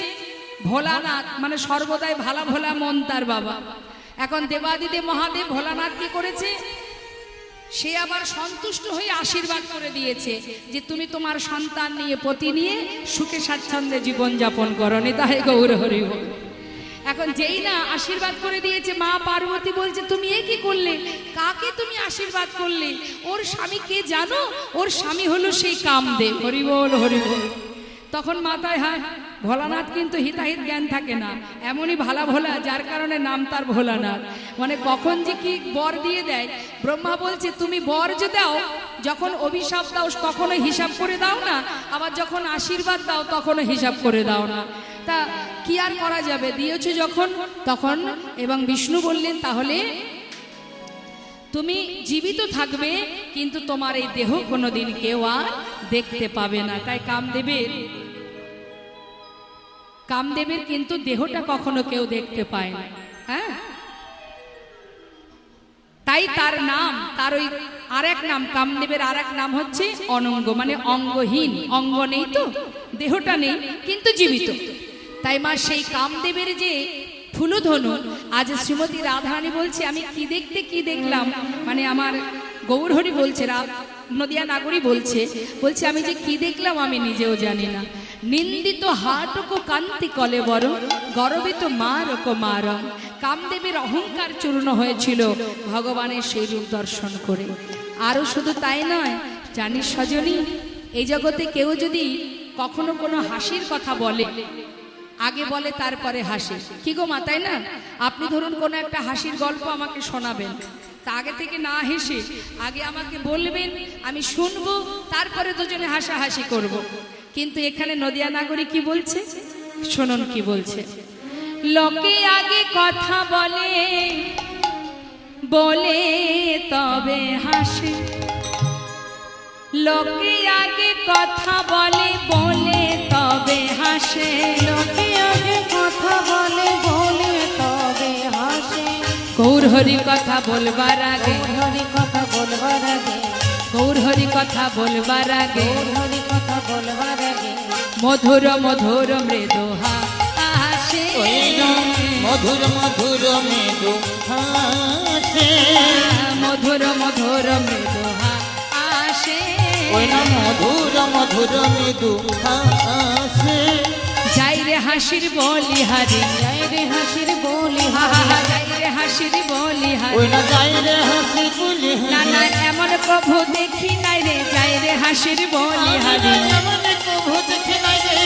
ভোলানাথ, মানে সর্বদাই ভালা ভোলা মন তার বাবা। এখন দেবাদিদেব মহাদেব ভোলানাথ কি করেছে? সে আবার সন্তুষ্ট হয়ে আশীর্বাদ করে দিয়েছে যে তুমি তোমার সন্তান নিয়ে, পতি নিয়ে সুখে স্বাচ্ছন্দ্যে জীবনযাপন করো। নিতাই গৌর হরি বল। এখন যেই না আশীর্বাদ করে দিয়েছে, মা পার্বতী বলছে তুমি এ কি করলে? কাকে তুমি আশীর্বাদ করলে? ওর স্বামী কে জানো? ওর স্বামী হলো সেই কামদেব। হরি বল হরি বল। তখন মাথায় হায়, ভোলানাথ কিন্তু হিতাহিত জ্ঞান থাকে না, এমনই ভালা ভোলা, যার কারণে নাম তার ভোলানাথ। মানে কখন যে কি বর দিয়ে দেয়। ব্রহ্মা বলছে তুমি বর যে দাও, যখন অভিশাপ দাও তখনও হিসাব করে দাও না, আবার যখন আশীর্বাদ দাও তখনও হিসাব করে দাও না। তা কি আর করা যাবে, দিয়েছো যখন তখন। এবং বিষ্ণু বললেন তাহলে তুমি জীবিত থাকবে, কিন্তু তোমার এই দেহ কোনোদিন কেউ আর দেখতে পাবে না। তাই কামদেবের কিন্তু দেহটা কখনো কেউ দেখতে পায় না। হ্যাঁ, তাই তার নাম, তার ওই আরেক নাম, কামদেবের আরেক নাম হচ্ছে অনঙ্গ, মানে অঙ্গহীন। অঙ্গ নেই তো, দেহটা নেই, কিন্তু জীবিত। তাই মা সেই কামদেবের যে ফুলধনু, আজ শ্রীমতী রাধারানী বলছে আমি কি দেখলাম, মানে আমার গৌরহরি বলছে, নদিয়া নাগরী বলছে আমি যে কি দেখলাম আমি নিজেও জানি না। নিন্দিত হাটকো কান্তি কলে বড়, গরবিত মারক মারং। কামদেবের অহংকার চূর্ণ হয়েছিল ভগবানের সেই রূপ দর্শন করে। আরও শুধু তাই নয়, জানিস সজনী, এই জগতে কেউ যদি কখনো কোনো হাসির কথা বলে, আগে বলে তারপরে হাসে। কি গো মা, তাই না? আপনি ধরুন কোনো একটা হাসির গল্প আমাকে শোনাবেন, তা আগে থেকে না হেসে আগে আমাকে বলবেন, আমি শুনবো, তারপরে দুজনে হাসাহাসি করব। কিন্তু এখানে নদিয়া নাগরী কি বলছে শুনুন, কি বলছে। লোকে আগে কথা বলে বলে তবে হাসে, লোকে আগে কথা বলে বলে তবে হাসে, লোকে আগে কথা বলে বলে তবে হাসে। গৌর হরি কথা বলবার আগে, হরি কথা বলবার আগে, গৌর হরি কথা বলবার আগে, হরি কথা বলবার আগে, মধুর মধুর মৃদু হাসে, মধুর মধুর মৃদু হাসে, মধুর মধুর মৃদু হাসে, ওই না মধুর মধুর মৃদু হাসে। যাই রে হাসির বলি হারি, যাই রে হাসির বলি যাই রে হাসির বলি হারি, ওই না যাই রে হাসি বলি না না এমন প্রভু দেখি নাই রে, যাই রে হাসির বলি হারি, এমন প্রভু দেখি নাই রে,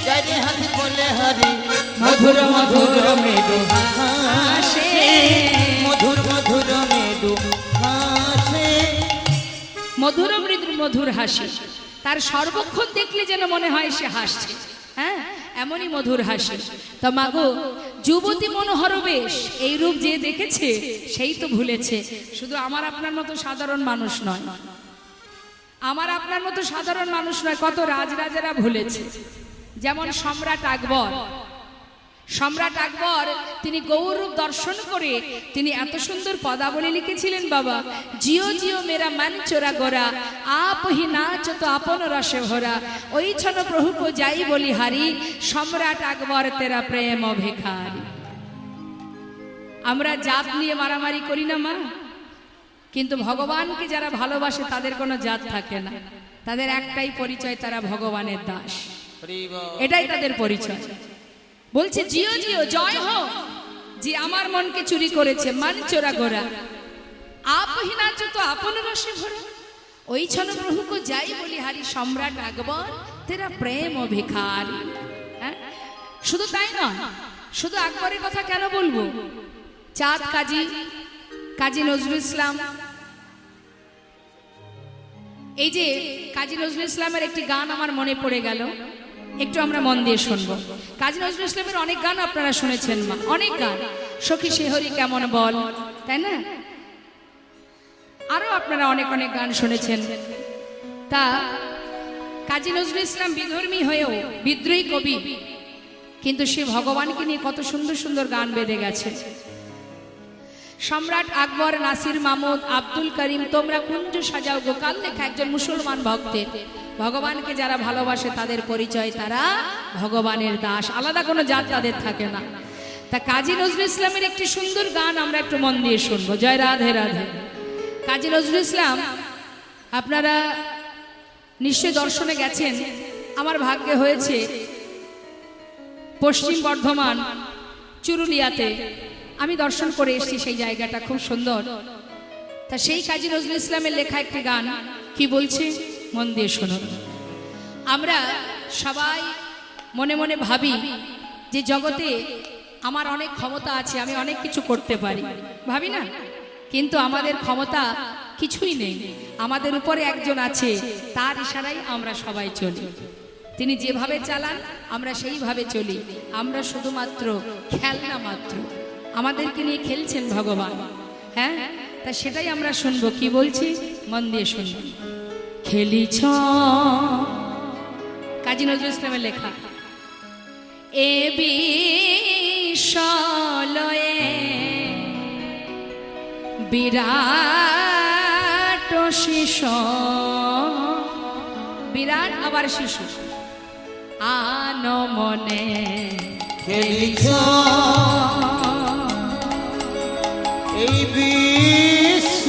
যাই রে হাসি বলে হারি। মধুর মধুর মৃদু হাসে, মধুর মধুর মৃদু হাসে। মধুর মৃদু মধুর হাসি, তার সর্বক্ষণ দেখলে যেন মনে হয় সে হাসছে। হ্যাঁ, এমনই মধুর হাসি। তা মাগো, যুবতী মনোহর বেশ, এই রূপ যে দেখেছে সেই তো ভুলেছে। শুধু আমার আপনার মতো সাধারণ মানুষ নয়, আমার আপনার মতো সাধারণ মানুষ নয়, কত রাজরাজারা ভুলেছে। যেমন সম্রাট আকবর, সম্রাট আকবর তিনি গৌরব দর্শন করে তিনি এত সুন্দর পদাবলী লিখেছিলেন বাবা, জিও জিও মেরা মন চোরা গোরা, আপ হি নাচ তো আপন রসে ভরা, ওই ছন প্রভু কো যাই বলি হারি, সম্রাট আকবর তেরা প্রেম ভিখারি। আমরা জাত নিয়ে মারামারি করি না মা, কিন্তু ভগবানকে যারা ভালোবাসে তাদের কোনো জাত থাকে না, তাদের একটাই পরিচয়, তারা ভগবানের দাস, হরি বল। এটাই তাদের পরিচয়। বলছে জিও জিও জয় হো, যে আমার মনকে চুরি করেছে, মান চোরা গোরা, আপ হি নাচ তো আপন রসে ভরা, ওই ছন প্রভু কো যাই বলি হারি, সম্রাট আকবর তেরা প্রেম ভিখারি। হ্যাঁ, শুধু তাই নয়, শুধু আকবরের কথা কেন বলবো, চাঁদ কাজী, কাজী নজরুল ইসলাম, এই যে কাজী নজরুল ইসলামের একটি গান আমার মনে পড়ে গেল, একটু আমরা মন দিয়ে শুনবো। কাজী নজরুল ইসলামের অনেক গান আপনারা শুনেছেন মা, অনেক গান, সখী শিহরি কেমন বল, তাই না, আরো আপনারা অনেক অনেক গান শুনেছেন। তা কাজী নজরুল ইসলাম বিধর্মী হয়েও বিদ্রোহী কবি, কিন্তু সে ভগবানকে নিয়ে কত সুন্দর সুন্দর গান বেঁধে গেছে। সম্রাট আকবর, নাসির মাহমুদ, আব্দুল করিম, তোমরা কুঞ্জ সাজাও গো, কাল লেখা একজন মুসলমান ভক্তের। ভগবানকে যারা ভালোবাসে তাদের পরিচয়, তারা ভগবানের দাস, আলাদা কোনো জাত তাদের থাকে না। তা কাজী নজরুল ইসলামের একটি সুন্দর গান আমরা একটু মন দিয়ে শুনবো, জয় রাধে রাধে। কাজী নজরুল ইসলাম আপনারা নিশ্চয় দর্শনে গেছেন, আমার ভাগ্যে হয়েছে পশ্চিম বর্ধমান চুরুলিয়াতে আমি দর্শন করে এসেছি, সেই জায়গাটা খুব সুন্দর। তা সেই কাজী নজরুল ইসলামের লেখা একটি গান কি বলছে, মন দিয়ে শুনুন। আমরা সবাই মনে মনে ভাবি যে জগতে আমার অনেক ক্ষমতা আছে, আমি অনেক কিছু করতে পারি, ভাবি না, কিন্তু আমাদের ক্ষমতা কিছুই নেই, আমাদের উপরে একজন আছে, তার ইশারায় আমরা সবাই চলি, তিনি যেভাবে চালান আমরা সেইভাবে চলি, আমরা শুধুমাত্র খেলনা মাত্র, আমাদেরকে নিয়ে খেলছেন ভগবান। হ্যাঁ, তা সেটাই আমরা শুনবো, কি বলছি মন দিয়ে শুনবো। খেলিছ, কাজী নজরুল ইসলামের লেখা, এ বিশ্বলয়ে বিরাট শিশু, বিরাট আবার শিশু, আন মনে খেলিছ এই বিশ্বলয়ে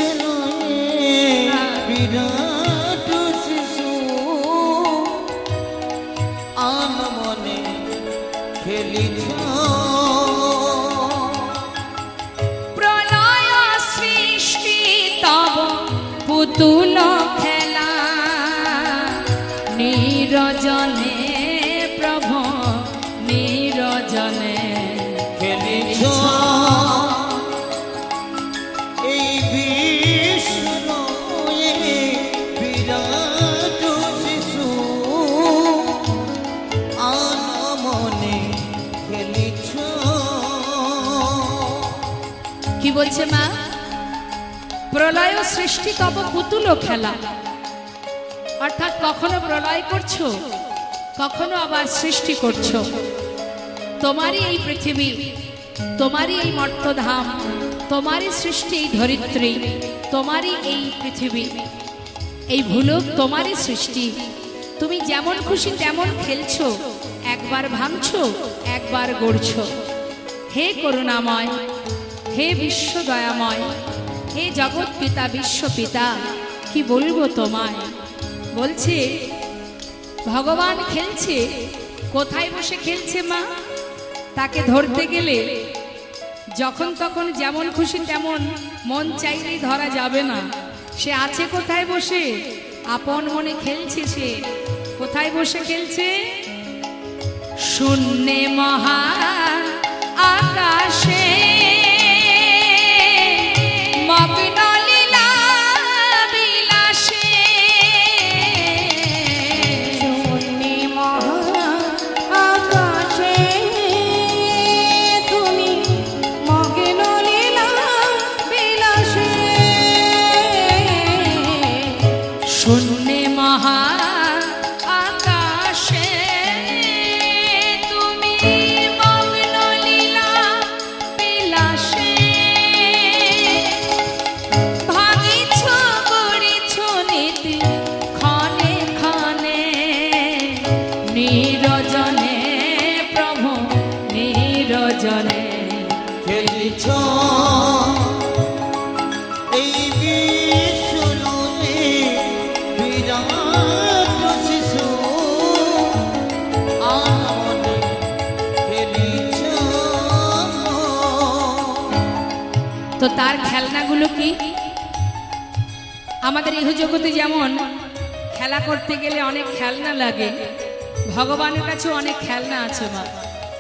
বিরাট শিশু, আন মনে খেলিছ প্রলয় সৃষ্টি তব পুতুল খেলা, নিরজনে প্রভু নিরজনে খেলিছ এই বিশ্বলয়ে বিরাট শিশু, আন মনে খেলিছ। কি বলছে মা, প্রলয় সৃষ্টি তব পুতুল খেলা, অর্থাৎ কখনো প্রলয় করছো, কখনো আবার সৃষ্টি করছো, তোমারই এই পৃথিবী, তোমারই এই মর্তধাম, তোমারই সৃষ্টি এই ধরিত্রী, তোমারই এই পৃথিবী, এই ভুলক তোমারই সৃষ্টি, তুমি যেমন খুশি তেমন খেলছো, একবার ভাঙছো একবার গড়ছো। হে করুণাময়, হে বিশ্ব দয়াময়, হে জগৎ পিতা বিশ্ব পিতা, কি বলবো তোমায়। বলছে ভগবান খেলছে, কোথায় বসে খেলছে মা, তাকে ধরতে গেলে যখন তখন যেমন খুশি তেমন মন চাইলেই ধরা যাবে না, সে আছে কোথায় বসে, আপন মনে খেলছে, সে কোথায় বসে খেলছে, শূন্যে মহা আকাশে মগ্ন লীলা বিলাসে, শূন্যে মহা আকাশে তুমি মগ্ন লীলা বিলাসে, শূন্যে মহা আকাশে নিরজনে প্রভু নিরজনে খেলিছ এই বিশ্বলোকে বিরাট শিশু আমনে খেলিছ। তো তার খেলনাগুলো কি? আমাদের ইহজগতে যেমন খেলা করতে গেলে অনেক খেলনা লাগে, ভগবানের কাছেও অনেক খেলনা আছে মা।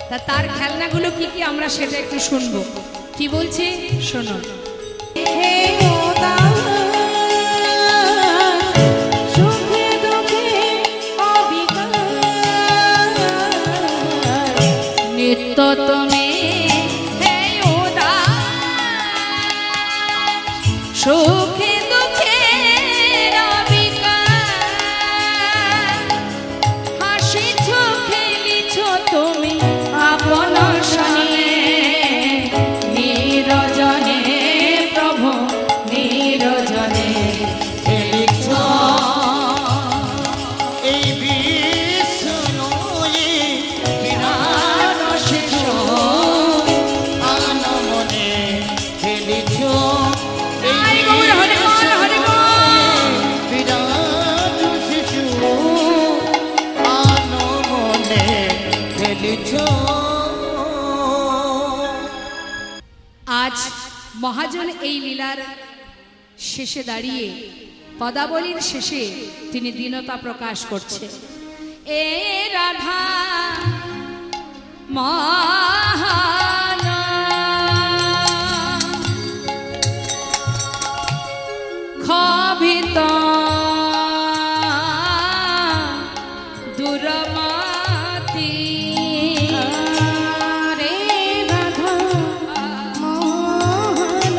তা তার খেলনাগুলো কি কি আমরা সেটা একটু শুনবো। কি বলছি শোনো। হে উদাস, সুখে দুঃখে অবিকার, নিত্য তুমি হে উদাস, সুখে দুঃখে হাসিছ খেলিছ তুমি আপন সনে নিরজনে প্রভু নিরজনে খেলিছ এই বিশ্বলোকে বিরাট শিশু আনমনে খেলিছ। হরি গৌর, হরি গৌর, হরি গৌর। বিরাট শিশু আনমনে খেলিছ। আজ মহাজন এই লীলার শেষে দাঁড়িয়ে পদাবলীর শেষে তিনি দীনতা প্রকাশ করছে। এ রাধা মহান ক্ষোভিত দুরমতি রে রাধা মোহন,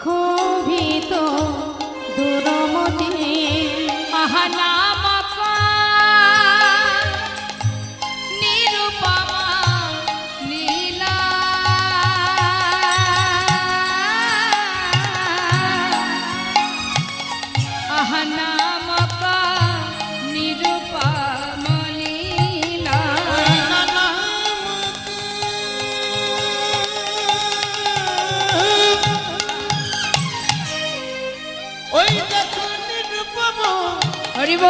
ক্ষোভিত দুরমতি, আহনামপা নিরুপমা লীলা, আহনামপা নিরুপমা লীলা। ওই দেখো নিরুপম হরিব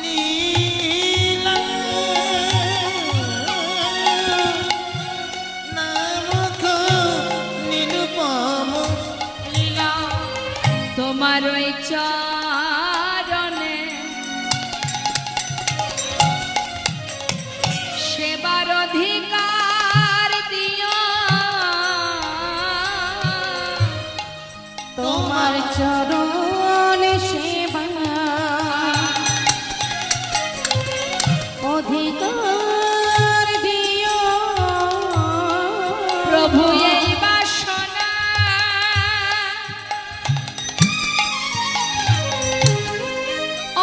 লীলা, নামক নিরুপম লীলা। তোমার ওই চরণে সেবার অধিকার দিও, তোমার চরণ সেবা অধিকার দিও প্রভু এই বাসনা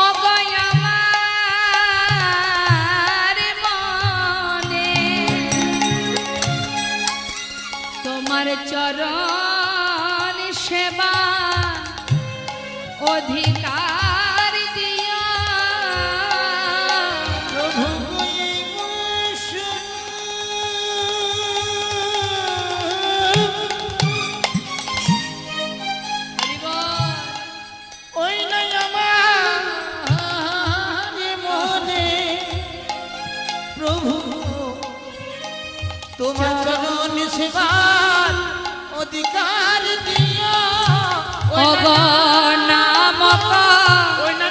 অগয় আমার মনে, তোমার চরণ সেবা অধিকার দিও। প্রভু এই বসন ওই নাই আমার মনে। প্রভু তোমার চরণ সেবার অধিকার দিও। অগনামক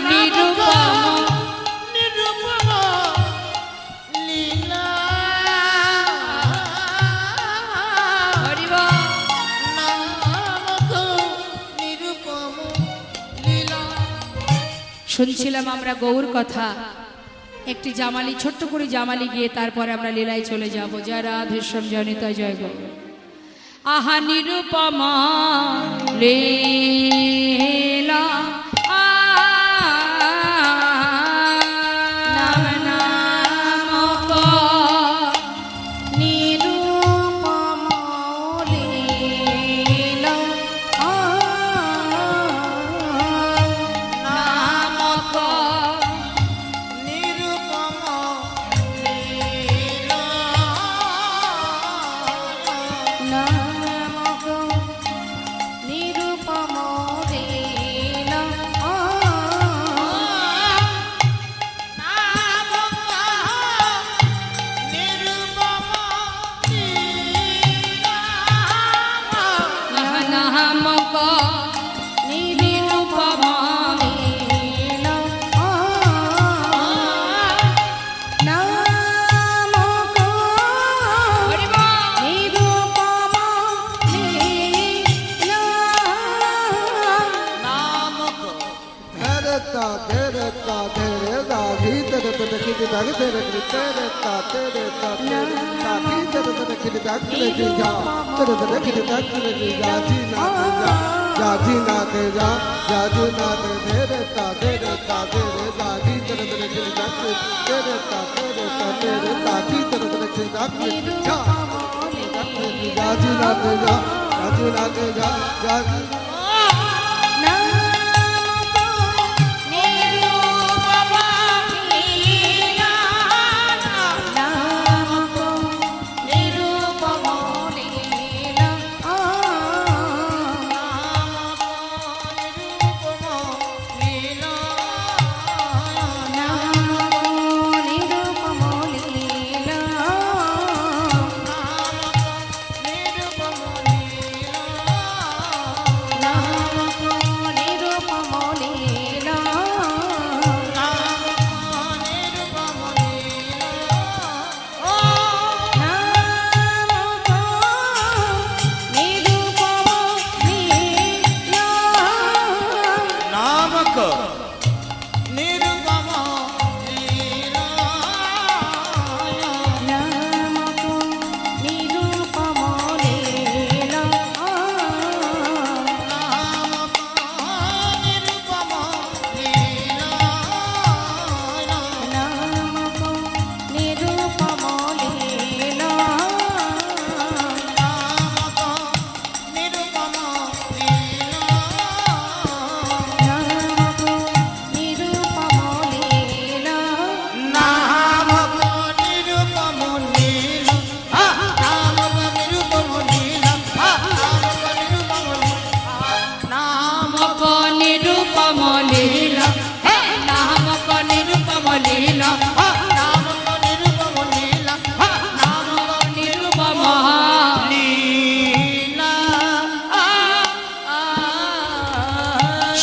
নিরুপম নিরুপম লীলা, হরিব নামক নিরুপম লীলা। শুনছিলাম আমরা গৌর কথা। একটি জামালি, ছোট্ট করে জামালি গিয়ে তারপরে আমরা লীলায় চলে যাব। জয় রাধেশ্যাম, জয় নিতাই, জয় গৌর। আহা নিরুপমা লীলা, নামক নিরূপম লীলা, নাম तेरे ता तेरे दागी तेरे तेरे की दाग तेरे तेरे ता तेरे ता दागी तेरे तेरे की दाग तेरे की जा तेरे तेरे की दाग तेरे की जा जी ना ते जा जी ना ते तेरे ता तेरे दागी तेरे तेरे की दाग तेरे ता तेरे दागी तेरे तेरे की दाग जा जी ना ते जा जी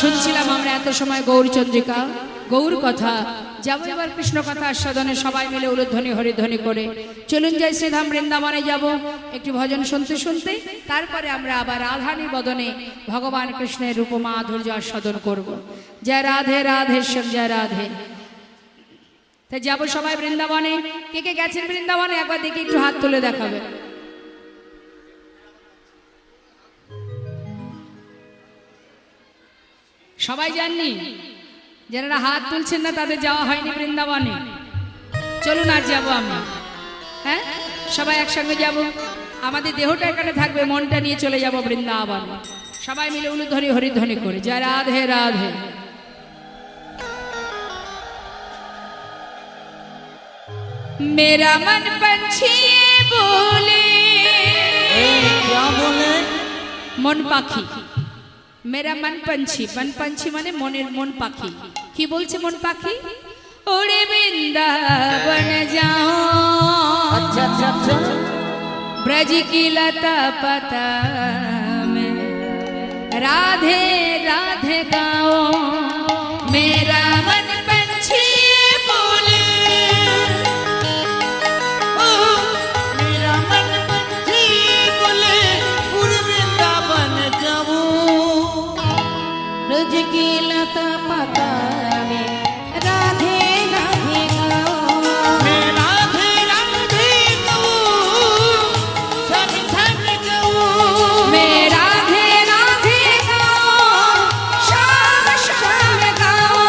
শুনছিলাম আমরা এত সময় গৌরচন্দ্রিকা গৌর কথা, যাবো এবার কৃষ্ণ কথা আস্বাদনে সবাই মিলে উলুধ্বনি হরিধ্বনি করে। চলুন যাই শ্রীধাম বৃন্দাবনে যাব একটি ভজন শুনতে শুনতে, তারপরে আমরা আবার রাধানি বদনে ভগবান কৃষ্ণের রূপ মাধুর্য আস্বাদন করব। জয় রাধে রাধে শ্যাম জয় রাধে। তাই যাবো সবাই বৃন্দাবনে। কে কে গেছেন বৃন্দাবনে একবার দেখি একটু হাত তুলে দেখাবে। সবাই জাননি, যারা হাত তুলছেন না তাদের যাওয়া হয়নি বৃন্দাবনে। চলুন আর যাবো আমরা, হ্যাঁ সবাই একসঙ্গে যাব। আমাদের দেহটা এখানে থাকবে, মনটা নিয়ে চলে যাব বৃন্দাবন। সবাই মিলে উলুধ্বনি হরিধ্বনি করে জয় রাধে রাধে। मेरा मन पंछी बोले, क्या बोले? मन पाखी। मेरा मन पंछी, मन पंछी माने मनेर मन पाखी। की बोलছে मन पाखी? उड़े वृंदावन जाओ, अच्छा अच्छा अच्छा, ब्रज की लता पता में राधे राधे गाओ। मेरा मन पंछी बोले, ओ मेरा मन पंछी बोले उड़ वृंदावन जाऊं, ब्रज की लता पता में राधे राधे गाओ। मैं राधे राधे गाऊं, सब संग गाऊं, मैं राधे राधे गाओ, शाम शाम गाओ।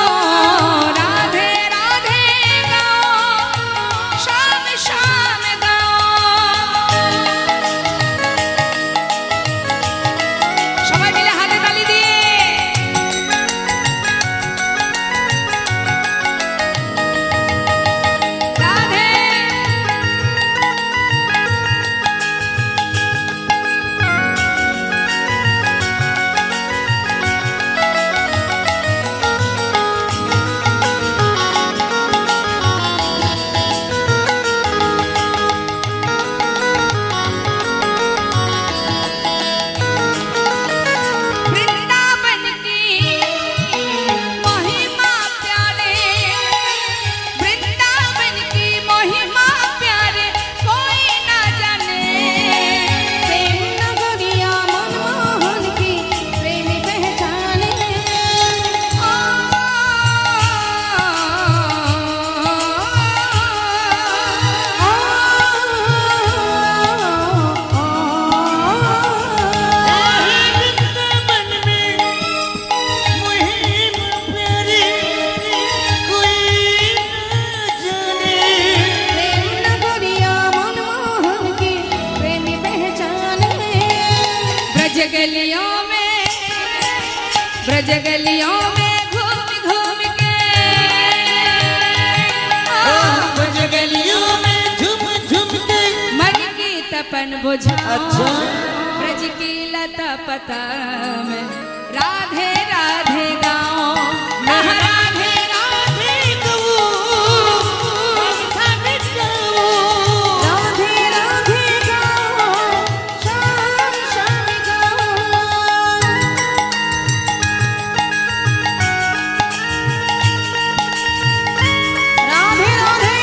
बुझाओ अच्छा। ब्रज की लता पता में राधे राधे गाओ राधे राधे गऊ सब गऊ राधे राधे गाओ श्याम श्याम गाओ राधे राधे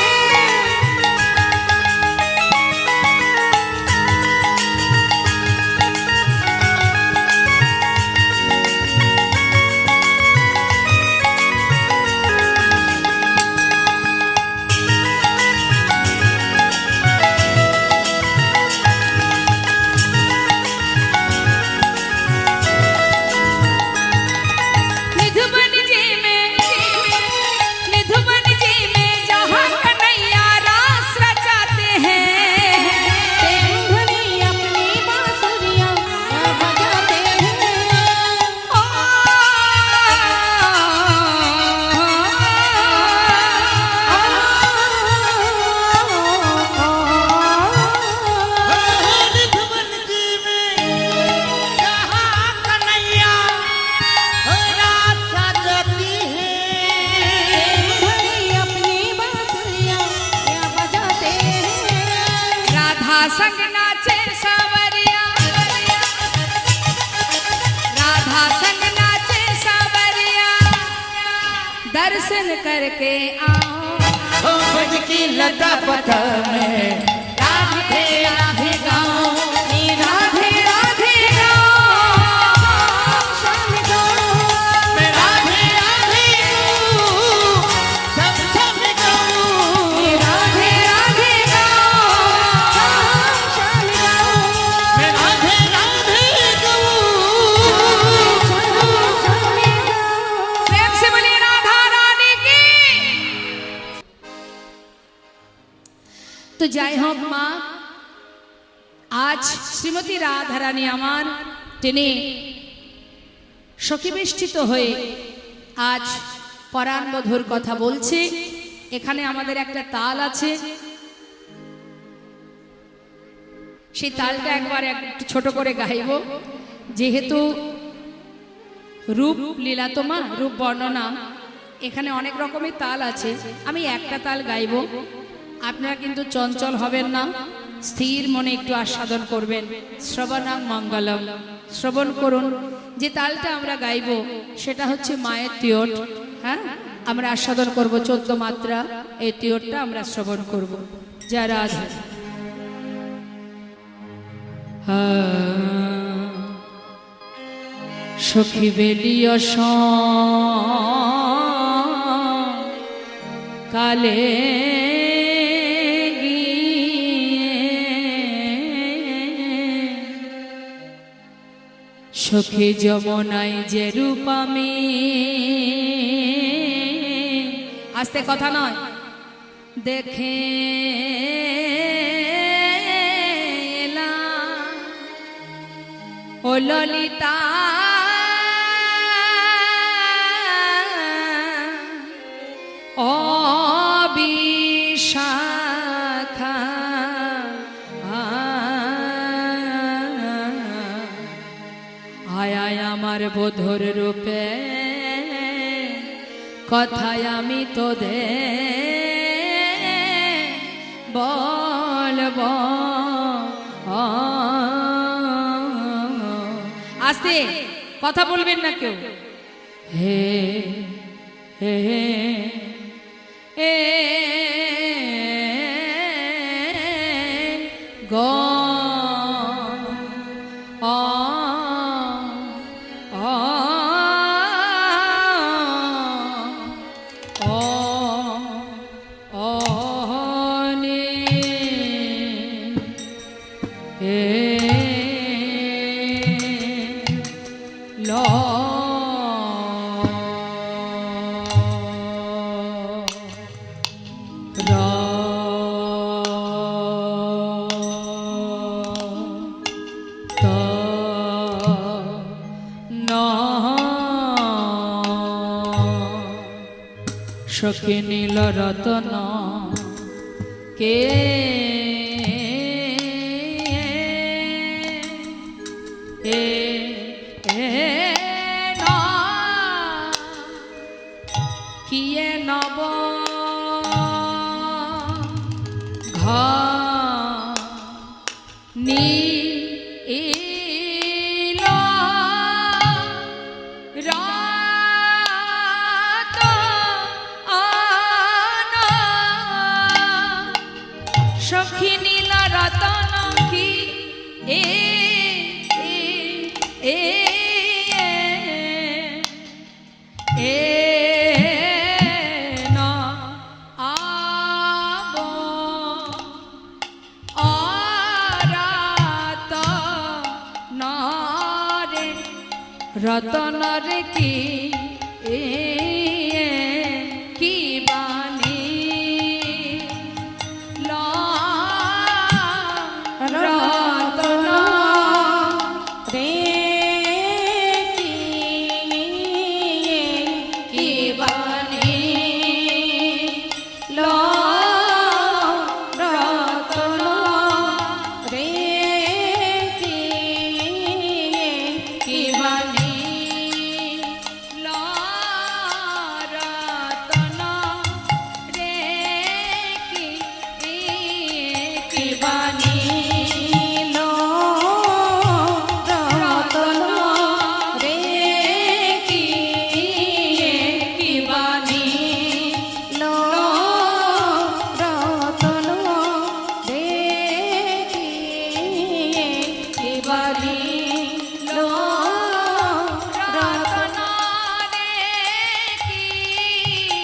निधुबन जी में जहाँ कन्हैया रास रचाते हैं धनी अपनी बांसुरियां बजाते हैं ओ रिधमन जी में जहाँ कन्हैया रात सजती है धनी अपनी बांसुरियां बजाते हैं राधा संग नाचे सावरिया राधा संग नाचे सावरिया दर्शन करके आओ ओ बज की लता पता में राधे राधे गाओ राधे राधे गाओ श्याम गाओ राधे राधे गऊ सब सब गऊ राधे राधे गाओ श्याम गाओ राधे राधे गऊ प्रेम से बोलिए राधा रानी की। তো যাই হোক মা, আজ শ্রীমতী রাধারানী আমার তিনি সখীবেষ্টিত হয়ে আজ পরাণ বধূর কথা বলছে। এখানে আমাদের একটা তাল আছে, সেই তালটা একবার একটু ছোট করে গাইব, যেহেতু রূপ লীলা তোমা রূপ বর্ণনা এখানে অনেক রকমের তাল আছে। আমি একটা তাল গাইব, আপনারা কিন্তু চঞ্চল হবেন না, স্থির মনে একটু আস্বাদন করবেন। শ্রবণাং মঙ্গলম, শ্রবণ করুন। যে তালটা আমরা গাইব সেটা হচ্ছে মায়ের তিয়ট। হ্যাঁ, আমরা আস্বাদন করব 14 মাত্রা, এই তিয়টটা আমরা শ্রবণ করব। জয় রাধে। সখী বেলিয় কালে সখী যমুনাই যে রূপ আমি, আস্তে কথা নয়, দেখে ও ললিতা ও বিশাখা আয় আয় আমার বধুর রূপে, কথায় আমি তোদের বলব। আস্তে কথা বলবেন না কেউ। হে হে এ গ অ অ অ অ নে হে ল সখী নীল রতন কে কিয়ে নব ঘ নি সখী নীলা রতন কি এ ন আব অরাত নরে রতন রে কি কি বাণী রতন রে কি বাণী লো রতন রে কি বাণী রতন রে কি বাণী লো রতন রে কি বাণী লো রতন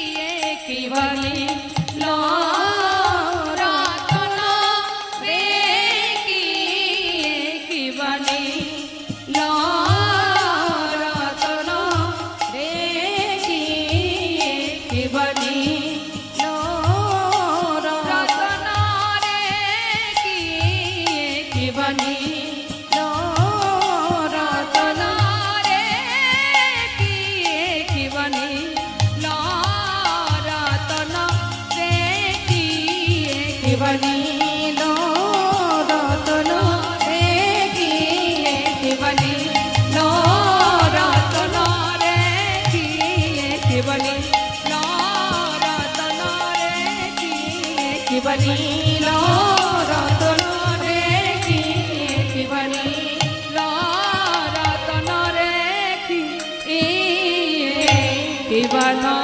রে কি বাণী লো রতন রে কি বাণী রতন রে কি বাণী রতন রে কি বাণী রতন রে কি বাণী রতন রে কি বাণী রতন রে কি বাণী রতন রে কি বাণী রতন রে কি বাণী রতন রে কি বাণী রতন রে কি বাণী রতন রে কি বাণী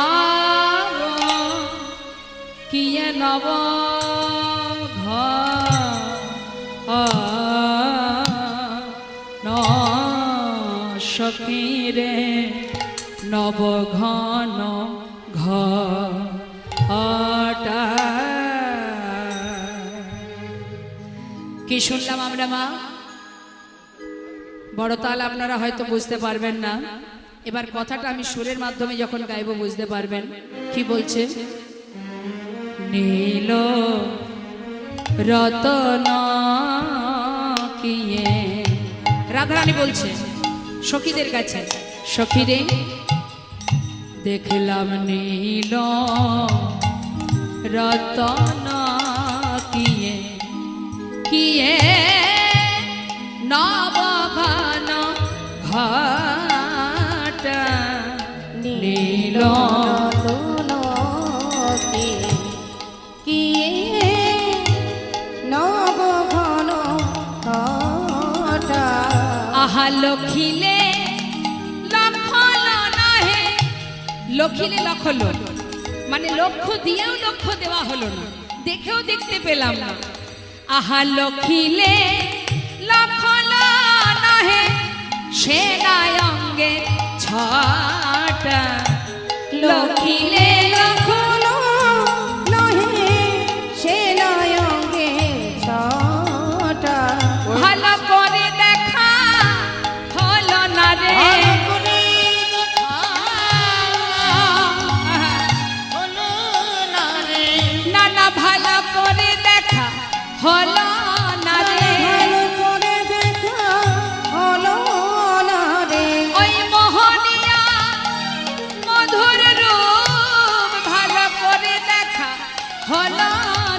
আব কিয়ে নব ঘ ন সখী রে নব ঘন ঘ কি শুনলাম আমরা মা? বড় তাল আপনারা হয়তো বুঝতে পারবেন না, এবার কথাটা আমি সুরের মাধ্যমে যখন গাইবো বুঝতে পারবেন। কি বলছে? নীল রতন কিয়ে, রাধারানী বলছে সখীদের কাছে, সখীরে দেখলাম নীল রতন কিয়ে কিয়ে নবঘন ঘট নীল রতন কি নব ঘন ঘটা আহা লখিলে লখল নাহে, লখিলে লখল মানে লক্ষ্য দিয়েও লক্ষ্য দেওয়া হলো না, দেখেও দেখতে পেলাম না। আহা লখিলে লখল নাহে সেনায় অঙ্গে ছটা, লখিলে লখল নহে সে নয়ঙ্গে ছটা ভালো করে দেখা হলো না রে, না না ভালো করে দেখা হলো না রে, ভালো করে দেখা হলো না রে ওই মোহনিয়া মধুর রূপ ভালো করে দেখা হলো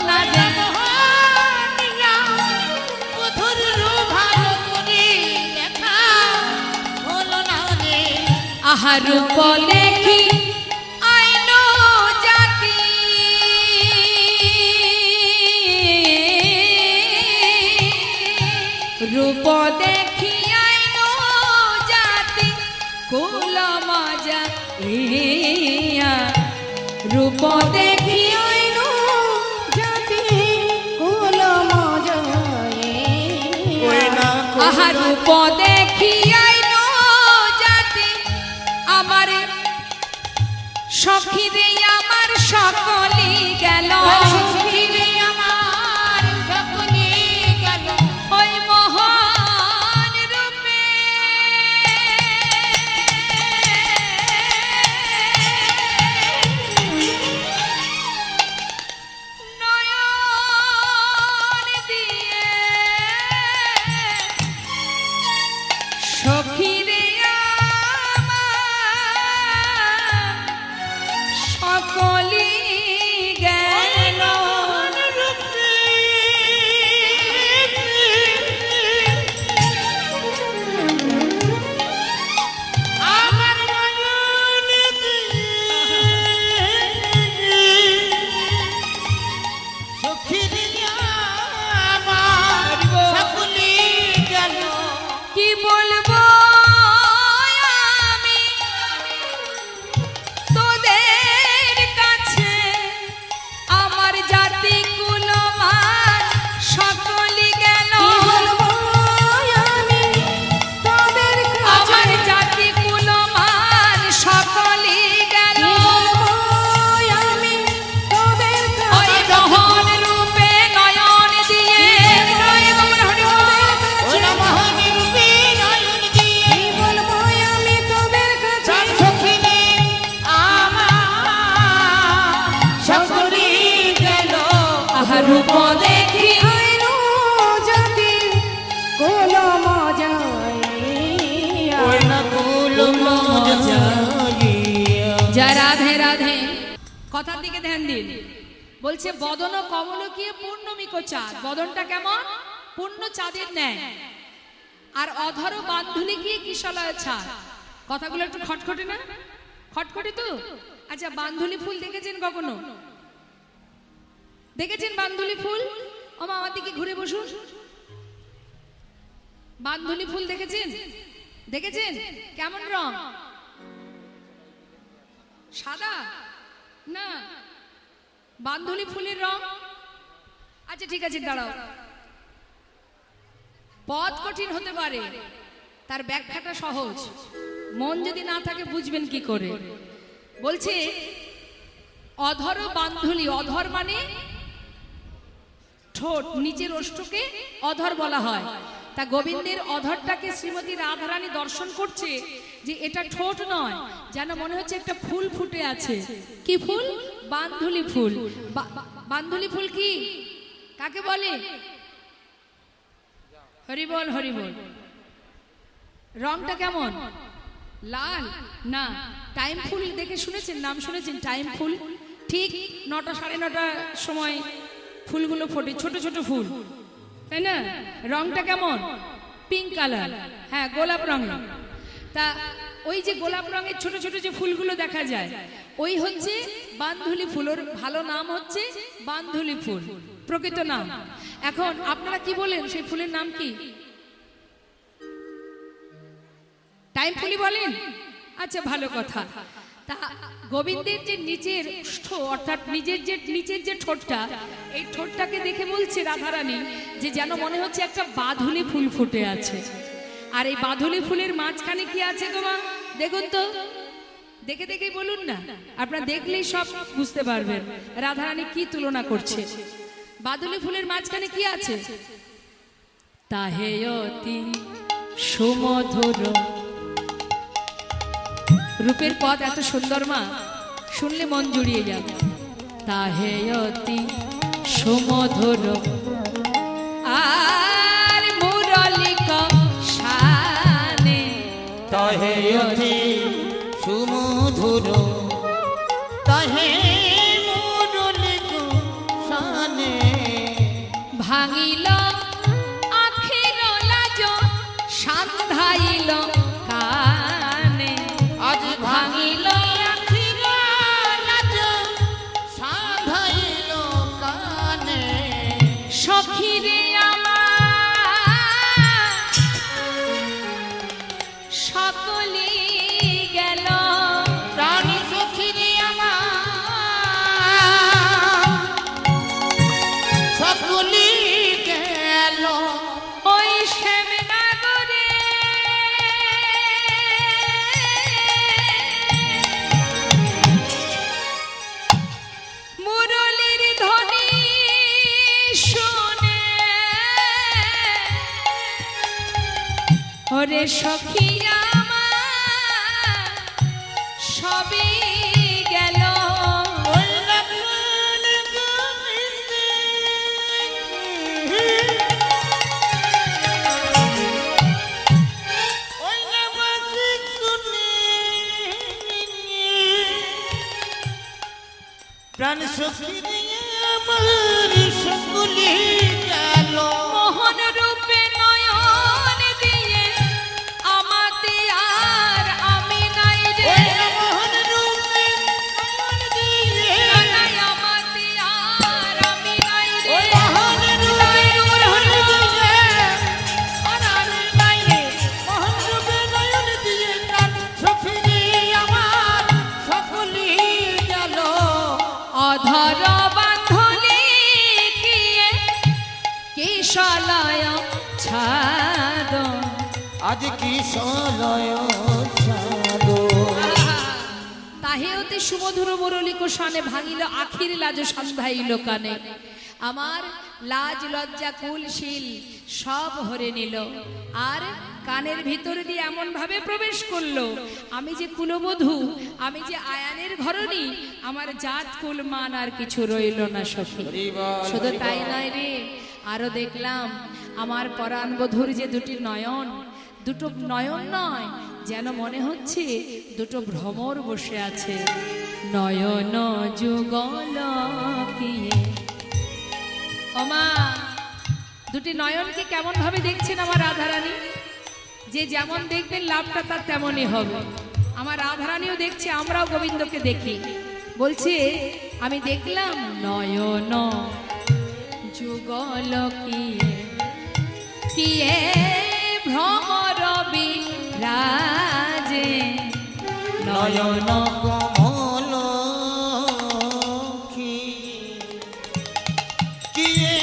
না রে, মোহনিয়া মধুর রূপ ভালো করে দেখা হলো না রে, আহা রূপ দেখি রূপ দেখি আইন জাতি কুল মজয়ে ওই না আহা রূপ দেখি আইন জাতি আমার সখী রে আমার সকলি গেল সখী রে আমার সকলি গেল ওই মহান রূপে নয়ন দিয়ে সখী রে আমার সকলি গেল আমার নয়ন সখী রে আমার সকলি গেল কি বলবো আমি তোদের কাছে আমার জাতি কুলমান সকলি গেল বলবো আমি তোদের আমার জাতি কুলমান সকলি গেল বলবো আমি তোদের ওই মোহন রূপে নয়ন দিয়ে জয় গৌর হরি বল। ওই না মহানী রূপে নয়ন দিয়ে বলবো আমি তোদের কাছে সখী রে আমার সকলি গেল আহা রূপ দেখি আইন জাতি কুল মজয়ে ওই না কুল মজাইয়া জয় রাধে রাধে কথার দিকে ধ্যান দিন বলছে বদন কমল কি পূর্ণমিক চাঁদ বদনটা কেমন পূর্ণ চাঁদের ন্যায় আর অধর বান্ধুলি কি কিশলয় ছাদ কথাগুলো একটু খটখটে না খটখটে তো আচ্ছা বান্ধুলি ফুল দেখেছেন কখনো দেখেছেন বান্ধুলি ফুল ও মা আমার দিকে ঘুরে বসুন বান্ধুলি ফুল দেখেছেন দেখেছেন কেমন রং সাদা না বান্ধুলি ফুলের রং আচ্ছা ঠিক আছে দাঁড়াও পথ কঠিন হতে পারে তার ব্যাখ্যাটা সহজ মন যদি না থাকে বুঝবেন কি করে বলছে অধর বান্ধুলি অধর মানে ঠোঁট নিচের ওষ্ঠকে অধর বলা হয় তা গোবিন্দের অধরটাকে শ্রীমতী রাধারানী দর্শন করছে যে এটা ঠোঁট নয় যেন মনে হচ্ছে একটা ফুল ফুটে আছে কি ফুল বান্ধুলি ফুল বান্ধুলি ফুল কি কাকে বলে হরি বল হরি বল রংটা কেমন লাল না টাইম ফুল দেখে শুনেছেন নাম শুনেছেন টাইম ফুল ঠিক 9টা 9:30 সময় ফুলগুলো ফোটে ছোট ছোট ফুল তাই না রংটা কেমন পিঙ্ক কালার হ্যাঁ গোলাপ রঙের তা ওই যে গোলাপ রঙের ছোট ছোট যে ফুলগুলো দেখা যায় ওই হচ্ছে বান্ধুলি ফুল ওর ভালো নাম হচ্ছে বান্ধুলি ফুল প্রকৃত নাম এখন আপনারা কি বলেন সেই ফুলের নাম কি টাইম ফুলি বলেন আচ্ছা ভালো কথা তা গোবিন্দের যে নিচের ওষ্ঠ অর্থাৎ নিচের যে ঠোঁটটা এই ঠোঁটটাকে দেখে বলছে রাধারানী যে যেন মনে হচ্ছে একটা বাধুলি ফুল ফুটে আছে আর এই বাধুলি ফুলের মাঝখানে কি আছে তোমা দেখুন তো দেখে দেখেই বলুন না আপনারা দেখলেই সব বুঝতে পারবেন রাধারানী কি তুলনা করছে বাধুলি ফুলের মাঝখানে কি আছে তাহে অতি সুমধুর রূপের পথ এত সুন্দর মা শুনলে মন জুড়িয়ে যাবে তাহে অতি সুমধুর আর মুরলিক শানে তাহে অতি সুমধুর তাহে মুরলিক শানে ভাঙিল আখের লাজ সান্ধাইল কানে আজ ভাঙিল আখির লাজ সাধাইল কানে সখীরে আমার সকলি গেল প্রাণী সখিরে আমার ওরে সখী আমার সবই গেল প্রাণ সখী আমার সকলে গেল মোহন রূপে নয়ন দিয়ে আমাতে আর আমি নাই রে মোহন রূপে নয়ন দিয়ে নাই আমাতে আর আমি নাই রে মোহন রূপে নয়ন দিয়ে আর আমি নাই রে মোহন রূপে নয়ন দিয়ে প্রাণ সখী আমার সকলে গেল অধর বাঁধনে গিয়ে কিশলয় ছাদ আজ কি সলয় ছাদো তাহে অতি সুমধুর মুরলী কোষানে ভাঙিল আখির লাজ সন্ধ্যাইল কানে আমার লাজ লজ্জা কুলশীল সব হরে নিল আর কানের ভিতর দিয়ে এমন ভাবে প্রবেশ করলো আমি যে কুলবধূ আমি যে আয়ানের ঘরণী আমার জাত কুল মান আর কিছু রইল না সখী শুধু তাই নয় রে আরো দেখলাম আমার পরাণ বধূর যে দুটি নয়ন দুটো নয়ন নয় যেন মনে হচ্ছে দুটো ভ্রমর বসে আছে নয়ন যুগল কিয়ে ওমা দুটি নয়নকে কেমন ভাবে দেখছেন আমার রাধারানী যে যেমন দেখবেন লাভটা তার তেমনই হবে আমার রাধারানীও দেখছে আমরাও গোবিন্দকে দেখি বলছে আমি দেখলাম নয়ন যুগল কিয়ে কিয়ে ভ্রমর বিরাজে নয়ন কমল কিয়ে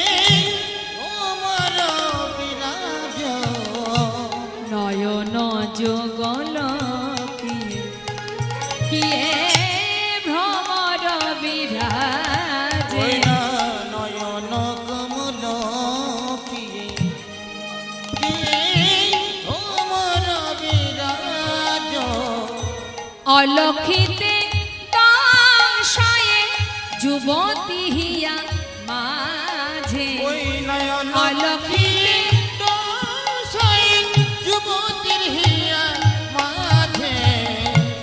তোমার বিরাজ নয়ন যুগল কিয়ে কিয়ে ভ্রমর বিরাজে নয়ন কমল কিয়ে কিয়ে তোমার বিরাজ অলক্ষিতে দাশয়ে যুবতী হিয়া মাঝে ওই নয়ন অলক্ষিতে যুবতীর হিয়া মাঝে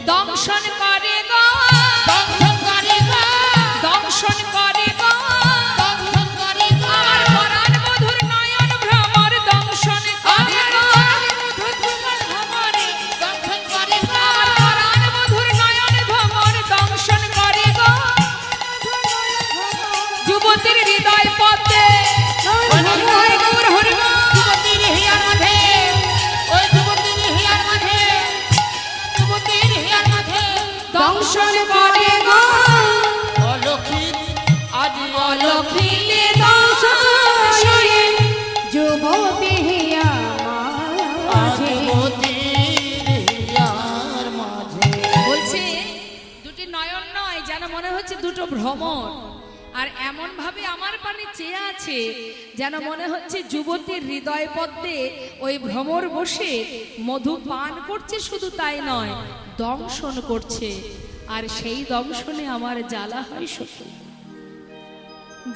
দংশন করে গো দংশনকারী গো দংশন করে গো দংশনকারী গো আমার পরাণ মধুর নয়ন ভ্রমর দংশন করে গো দংশনকারী গো আমার পরাণ মধুর নয়ন ভ্রমর দংশন করে গো যুবতীর হৃদয় পদ্মে হরি গৌর হরি গো যুবতীর হিয়ার মাঝে ওই যুবতীর হিয়ার মাঝে যুবতীর হিয়ার মাঝে দংশন করে গো অলক্ষিত আজ অলক্ষিতে দংশনে যুবতী হিয়া মাঝে যুবতীর হিয়ার মাঝে বলছে দুটি নয়ন নয় যেন মনে হচ্ছে দুটো ভ্রমর আর এমন ভাবে আমার পানে চেয়ে আছে যেন মনে হচ্ছে যুবতীর হৃদয় পদ্মে ওই ভ্রমর বসে মধু পান করছে শুধু তাই নয় দংশন করছে আর সেই দংশনে আমার জ্বালা হয় সখী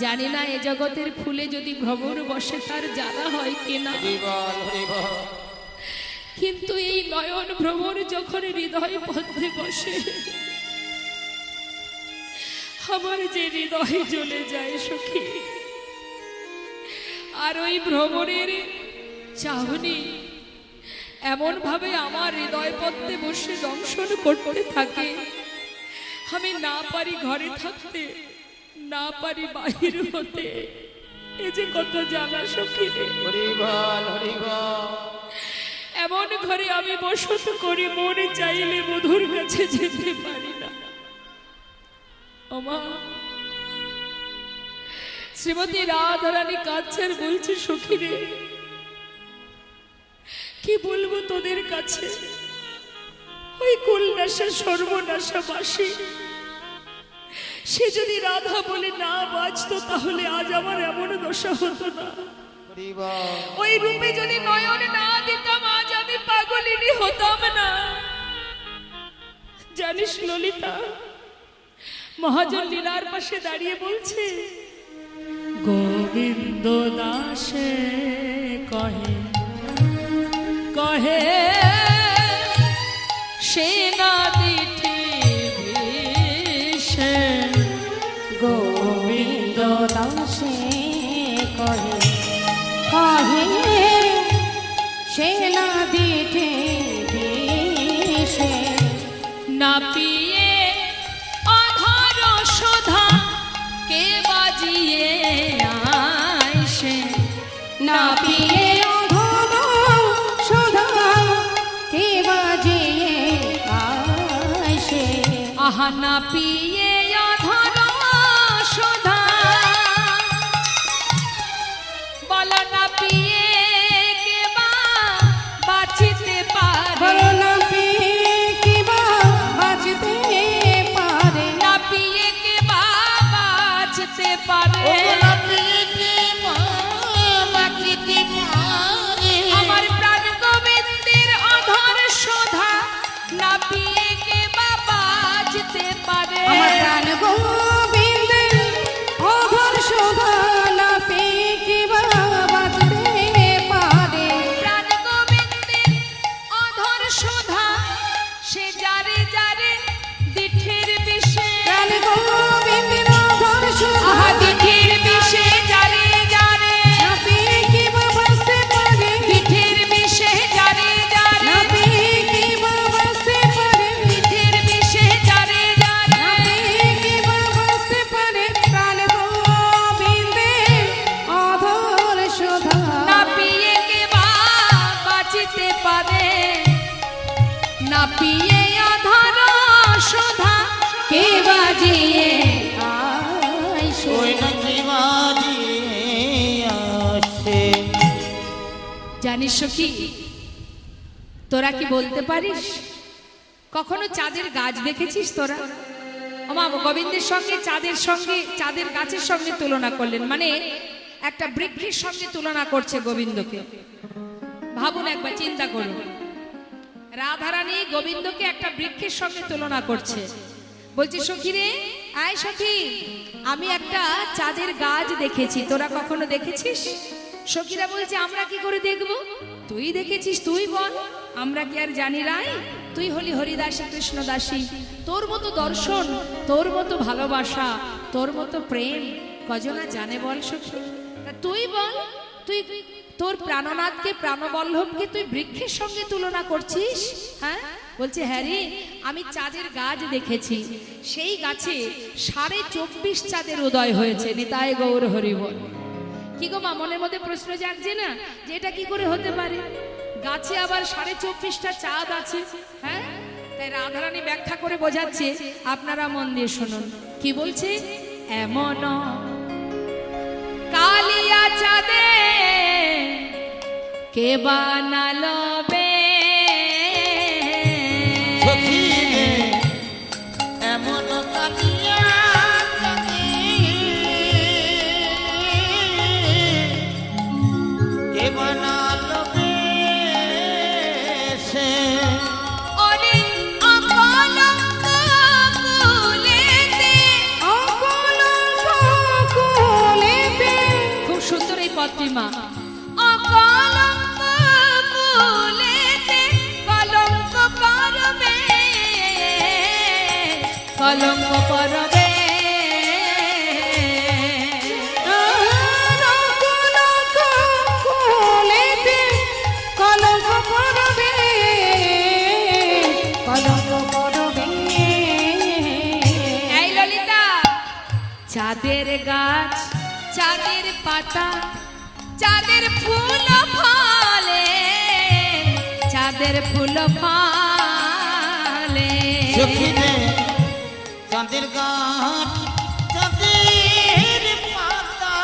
জানি না এ জগতের ফুলে যদি ভ্রমর বসে তার জ্বালা হয় কিনা কিন্তু এই নয়ন ভ্রমর যখন হৃদয় পদ্মে বসে আমার যে হৃদয় জ্বলে যায় সখী আর ওই ভ্রমণের চাহনি এমন ভাবে আমার হৃদয় পদ্মে বসে দংশন করতে থাকে আমি না পারি ঘরে থাকতে না পারি বাহির হতে এ যে কত জানা সখী রে। এমন ঘরে আমি বসত করি মনে চাইলে মধুর কাছে যেতে পারি না ওমা শ্রীমতী রাধারানী কাছের বলছে সখী রে কি বলবো তোদের কাছে ওই কুলনাশা সর্বনাশা বাসী সে যদি রাধা বলে না বাঁচতো তাহলে আজ আমার এমন দশা হতো না ওই রূপে যদি নয়ন না দিতাম আজ আমি পাগলিনী হতাম না। জানিস ললিতা, মহাজন লীলার পাশে দাঁড়িয়ে বলছে, গোবিন্দ দাসে কহে কহে সেনা দিঠি বিষে, গোবিন্দ দাসে কহে কহে সেনা দিঠে বিষে, না পিয়ে অধর সুধা কে বাজিয়ে আইসে, না পিয়ে অধর সুধা কে বাজিয়ে আইসে, আহা না পিয়ে অধর সুধা, বল না পিয়ে কে বা বাঁচিতে পারে, বলো না পিয়ে কি বা বাঁচতে পারে, না পিয়ে কে বা বাঁচতে পারে। আমার প্রাণ গোবিন্দের অধর সুধা না পিয়ে কে বা বাঁচতে পারে। আমার প্রাণ গোবিন্দের অধর শোভা না পেয়ে কি বা বাঁচতে পারে, প্রাণ গোবিন্দের অধর সুধা সে যারে যারে দিঠের বিষে, প্রাণ গোবিন্দের অধর শোভা আহা দিঠের বিষে যারে যারে, না পেয়ে কি বা বাঁচতে পারে, দিঠের বিষে যারে যারে, না পেয়ে কি বা বাঁচতে পারে, দিঠের বিষে যারে যারে, না পেয়ে কি বা বাঁচতে পারে, প্রাণ গোবিন্দের অধর শোভা না পিয়ে কে বা বাঁচিতে পারে, না পিয়ে অধর সুধা কে বাজিয়ে আইসে। জানিস কি, তোরা কি বলতে পারিস কখনো চাঁদের গাছ দেখেছিস তোরা? আমা গোবিন্দের সঙ্গে চাঁদের গাছের সঙ্গে তুলনা করলেন, মানে একটা বৃক্ষের সঙ্গে তুলনা করছে গোবিন্দকে। ভাবুন একবার, চিন্তা করুন, রাধারানী গোবিন্দকে একটা বৃক্ষের সঙ্গে তুলনা করছে। বলছে সখী রে, আয় সখী, আমি একটা চাঁদের গাছ দেখেছি, তোরা কখনো দেখেছিস? সখীরা বলছে আমরা কি করে দেখব, তুই দেখেছিস তুই বল, আমরা কি আর জানি রাই? তুই হলি হরিদাসী কৃষ্ণদাসী, তোর মতো দর্শন, তোর মতো ভালোবাসা, তোর মতো প্রেম কজনা জানে বল সখী? তা তুই বল, তুই তোর প্রাণনাথকে প্রাণবল্লভকে তুই বৃক্ষের সঙ্গে তুলনা করছিস? হ্যাঁ, বলছে হ্যাঁ রে, আমি চাঁদের গাছ দেখেছি, সেই গাছে 24.5 চাঁদের উদয় হয়েছে। নিতাই গৌর হরি বল। কি গো মা, মনের মধ্যে প্রশ্ন জাগছে না যে এটা কি করে হতে পারে? গাছে আবার 24.5টা চাঁদ আছে। হ্যাঁ, তাই রাধারানী ব্যাখ্যা করে বোঝাচ্ছে, আপনারা মন দিয়ে শুনুন কি বলছে। এমন কালিয়া চাঁদে কে বানালো বে, এমন কালিয়া কে বানালো সে, অনেক অকলঙ্ক কুলেতে, অকলঙ্ক কুলেতে, খুব সুন্দর এই পদটি মা। অকলঙ্ক কুলেতে কলঙ্ক পরবে, কলঙ্ক পরবে। অকলঙ্ক কুলেতে কলঙ্ক পড়বে, কলঙ্ক পড়বে। এই ললিতা, চাঁদের গাছ, চাঁদের পাতা, চাঁদের ফুল ফলে, চাঁদের ফুল ফলে, চাঁদের গাছ, চাঁদের পাতা,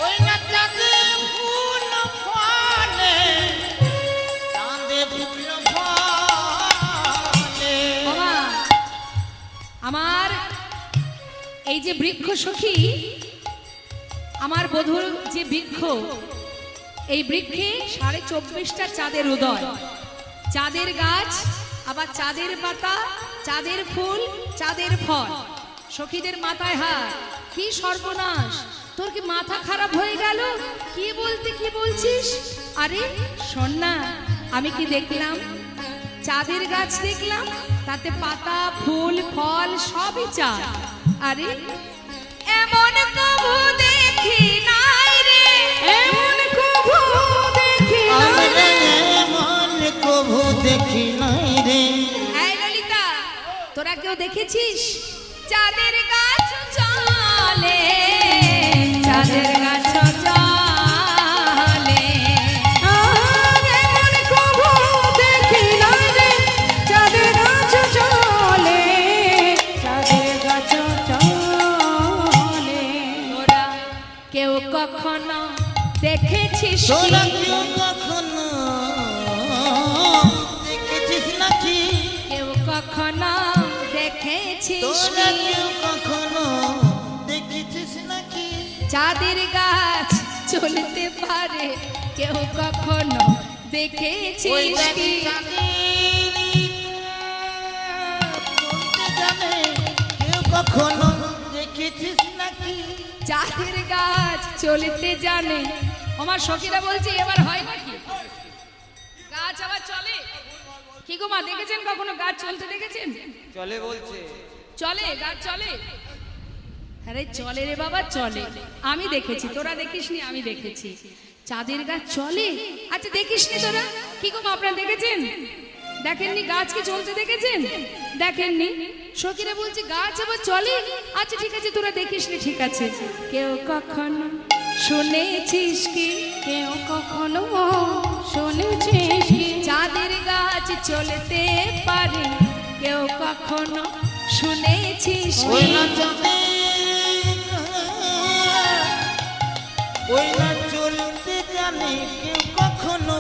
ওই না চাঁদের ফুল ফলে, চাঁদে ফুল ফলে। বাবা, আমার এই যে বৃক্ষ সখী, আমার বধূর যে বৃক্ষ, এই বৃক্ষে 24.5টা চাঁদের উদয়, চাঁদের গাছ, আবার চাঁদের পাতা, চাঁদের ফুল, চাঁদের ফল। সখীদের মাথায় হাত, কি সর্বনাশ, তোর কি মাথা খারাপ হয়ে গেল? কি বলতে কি বলছিস? আরে শোন না, আমি কি দেখলাম? চাঁদের গাছ দেখলাম, তাতে পাতা ফুল ফল সবই চাঁদ। আরে এমন কবু দেখি নাই রে, এমন কভু দেখি আমরা এমন কভু দেখি নাই রে। এই ললিতা, তোরা কেউ দেখেছিস? চাঁদের গাছ চলে, চাঁদের গাছ চলে। আর এমন কভু দেখি নাই রে, চাঁদের গাছ চলে, চাঁদের গাছ চলে। তোরা কেউ কখনো দেখেছিস কি? তোরা কেউ কখনো দেখেছিস নাকি? কেউ কখনো দেখেছিস তোরা কি? কেউ কখনো দেখেছিস নাকি? চাঁদের গাছ চলতে পারে, কেউ কখনো দেখেছিস কি? চলতে জানে, কেউ কখনো দেখেছিস নাকি? চাঁদের গাছ চলতে জানে। আমার সখীরা বলছে এবার হয় নাকি? গাছ আবার চলে? কি গো মা, দেখেছেন কখনো গাছ চলতে দেখেছেন? চলে বলছে। চলে, গাছ চলে? আরে চলে রে বাবা, চলে। আমি দেখেছি, তোরা দেখিসনি? আমি দেখেছি চাঁদের গাছ চলে। আচ্ছা দেখিসনি তোরা? কি গো মা, আপনারা দেখেছেন? দেখেননি? গাছ কি চলতে দেখেছেন? দেখেননি? সখীরা বলছে গাছ আবার চলে। আচ্ছা ঠিক আছে, তোরা দেখিসনি, ঠিক আছে। কেউ কখনো শুনেছিস কি? কেউ কখনো শুনেছিস কি? চাঁদের গাছ চলতে পারে, কেউ কখনো শুনেছিস ওই কি? না চলতে, ওই না চলতে জানে, কেউ কখনো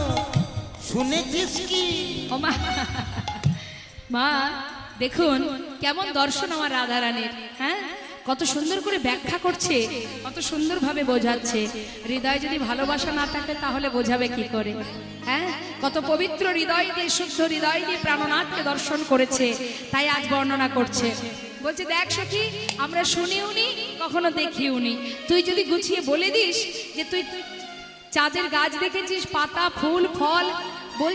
শুনেছিস কি? ও মা, মা দেখুন কেমন দর্শন আমার রাধারানীর। হ্যাঁ, কত সুন্দর করে ব্যাখ্যা করছে, কত সুন্দরভাবে বোঝাচ্ছে। হৃদয়ে যদি ভালোবাসা না থাকে তাহলে বোঝাবে কি করে? হ্যাঁ, কত পবিত্র হৃদয় দিয়ে, শুদ্ধ হৃদয় দিয়ে প্রাণনাথকে দর্শন করেছে, তাই আজ বর্ণনা করছে। বলছে দেখ সখী, আমরা শুনিও নি, কখনো দেখিও নি। তুই যদি গুছিয়ে বলে দিস যে তুই চাঁদের গাছ দেখেছিস, পাতা ফুল ফল, বল।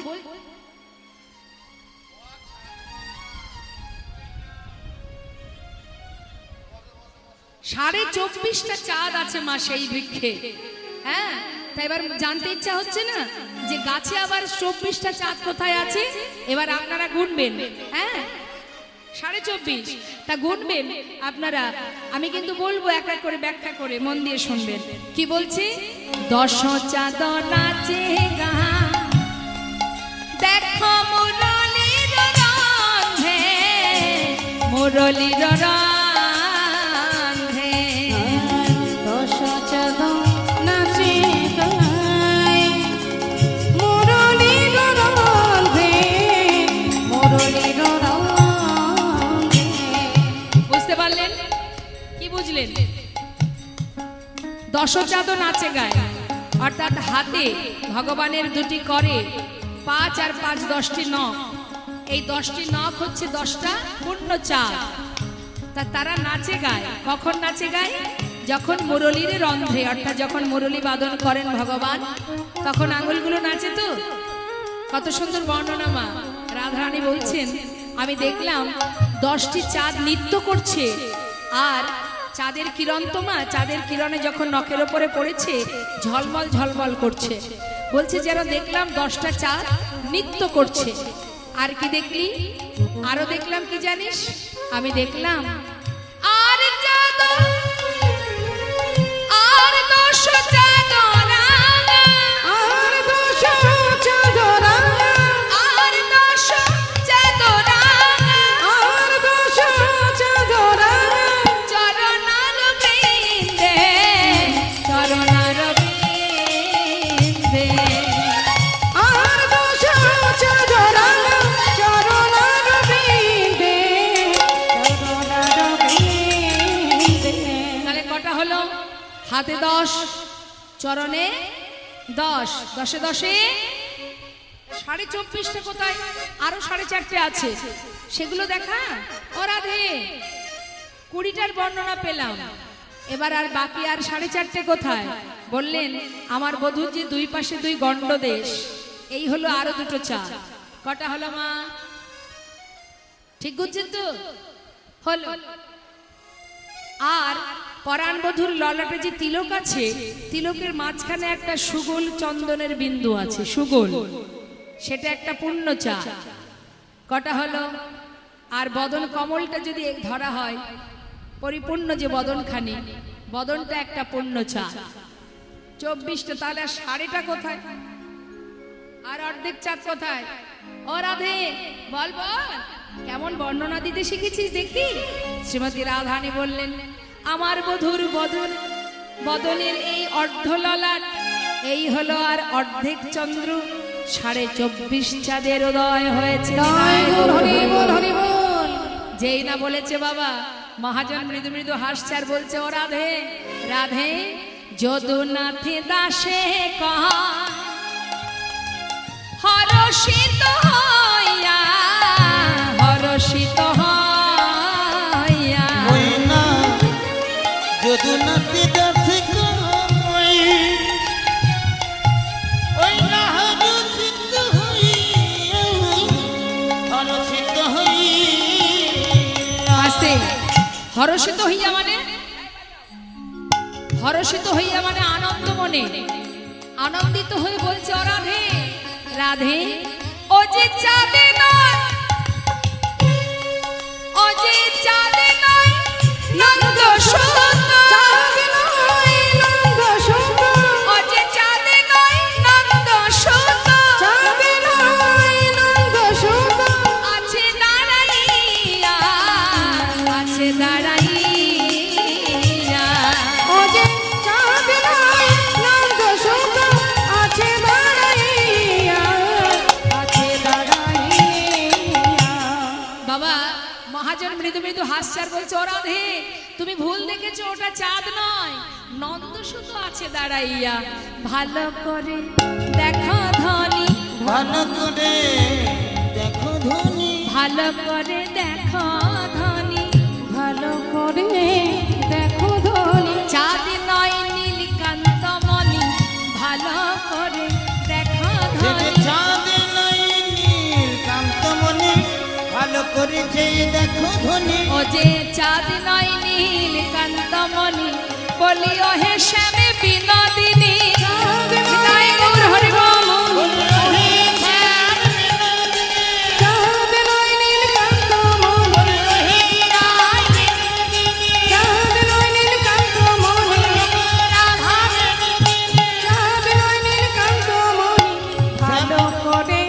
সাড়ে 24টা চাঁদ আছে মা সেই বৃক্ষে। হ্যাঁ, তাই এবার জানতে ইচ্ছা হচ্ছে না যে গাছে আবার 24টা চাঁদ কোথায় আছে? এবার আপনারা গুনবেন। হ্যাঁ, 24.5 তা গুনবেন আপনারা। আমি কিন্তু বলবো এক এক করে ব্যাখ্যা করে, মন দিয়ে শুনবেন। কি বলছে? 10 চাঁদ নাচে গা, দেখো মুরলীর রন্ধে, মুরলীর রন্ধে। 10 চাঁদ নাচে গায়, মুরলীর রন্ধে, মুরলীর রন্ধে। বুঝতে পারলেন? কি বুঝলেন? 10 চাঁদ নাচে গায়, অর্থাৎ হাতে ভগবানের দুটি করে 5 আর 5 10টি নখ। এই 10টি নখ হচ্ছে 10টা পূর্ণ চাঁদ। তা তারা নাচে গায়। কখন নাচে গায়? যখন মুরলীর রন্ধ্রে, অর্থাৎ যখন মুরলী বাদন করেন ভগবান, তখন আঙুলগুলো নাচে। তো কত সুন্দর বর্ণনা মা রাধারানী বলছেন, আমি দেখলাম 10টি চাঁদ নৃত্য করছে। আর চাঁদের কিরণ তো মা, চাঁদের কিরণে যখন নখের ওপরে পড়েছে ঝলমল ঝলমল করছে। বলছে যেন দেখলাম 10টা চাঁদ নৃত্য করছে। আর কি দেখলি? আরো দেখলাম কি জানিস? আমি দেখলাম আর চাঁদ, আর 10 চাঁদ রাঙা, আর 10 চাঁদ রাঙা, আর 10 চাঁদ রাঙা, আর 10 চাঁদ রাঙা। চরণার বৃন্দে, চরণার বৃন্দে। আর 10 চাঁদ রাঙা, চরণার বিন্দে, চরণার বিন্দে। তাহলে কটা হলো? হাতে 10, চরণে 10 10 10 24.5টা কোথায়? আরো 4.5টে আছে, সেগুলো দেখা। ও রাধে, 20টার বর্ণনা পেলাম, এবার আর বাকি আর 4.5টে কোথায়? বললেন আমার বধূর যে দুই পাশে দুই গণ্ড দেশ, এই হলো আরো দুটো চাঁদ। কটা হলো মা? ঠিক বুঝছেন তো? হলো। আর পরাণ বধূর ললাটে যে তিলক আছে, তিলকের মাঝখানে একটা সুগোল চন্দনের বিন্দু আছে, সুগোল, সেটা একটা পূর্ণ চাঁদ। কটা হলো? আর বদন কমলটা যদি ধরা হয়, পরিপূর্ণ যে বদনখানি, বদনটা একটা পূর্ণ চাঁদ। 24টা, তাহলে আর 6.5টা কোথায়? আর অর্ধেক চাঁদ কোথায়? ও রাধে, বল বল, কেমন বর্ণনা দিতে শিখেছিস দেখি। শ্রীমতী রাধারানী বললেন আমার বধূর বদনের এই অর্ধললাট, এই হলো আর অর্ধেক চন্দ্র, 24.5 চাঁদের উদয় হয়েছে। হরি বল হরি বল। যেই না বলেছে বাবা, মহাজন মৃদু মৃদু হাসছে আর বলছে ও রাধে রাধে, যদুনাথে দাসে কহা হরষিত হইয়া, হরষিত হইয়া। ওই না যদুনাথে দাসে কই, ওই না হরষিত হইয়া, হরষিত হইয়া। আসতে, হরষিত হইয়া মানে, হরষিত হইয়া মানে আনন্দ মনে, আনন্দিত হয়ে বলছে ও রাধে রাধে, ও যে চাঁদে নয়, ও যে চাঁদে নয় নন্দ সুন্দর, ও যে চাঁদে নয় নন্দ সুন্দর, আছে দাঁড়াইয়া, আছে দাঁড়াইয়া। বাবা মহাজন মৃদু মৃদু হাসছে আর বলছে ও রাধে, তুমি ভুল দেখেছো, ওটা চাঁদ নয়, নন্দ শুধু আছে দাঁড়াইয়া। ভালো করে দেখো ধনী, ভালো করে দেখো ধনী, ভালো করে দেখো ধনী, ভালো করে দেখো ধনী, চাঁদ নয় নীলকান্ত মণি, ভালো করে দেখো সেটা ধনী। চাঁদ নাই নীলকান্তমণি, ভালো করে যে দেখো ধনী। ও যে চাঁদ নয় নীলকান্ত মণি, বলিও হে শ্যামে বিনোদিনী। নিতাই গৌর হরি বল। ভালো করে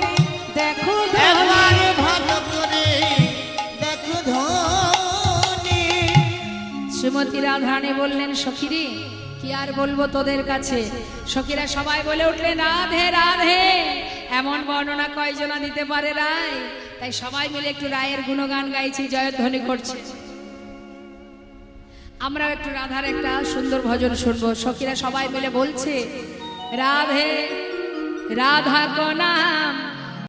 দেখো একবার ভালো করে দেখো ধনী। শ্রীমতী রাধারানী বললেন সখীরে, কি আর বলবো তোদের কাছে। সখীরা সবাই বলে উঠলেন রাধে রাধে। এমন বর্ণনা কয়জনা দিতে পারে রায়? তাই সবাই মিলে একটু রায়ের গুণগান গাইছি, জয়ধ্বনি করছে। আমরাও একটু রাধার একটা সুন্দর ভজন শুনবো। সখীরা সবাই মিলে বলছে রাধে রাধা কো নাম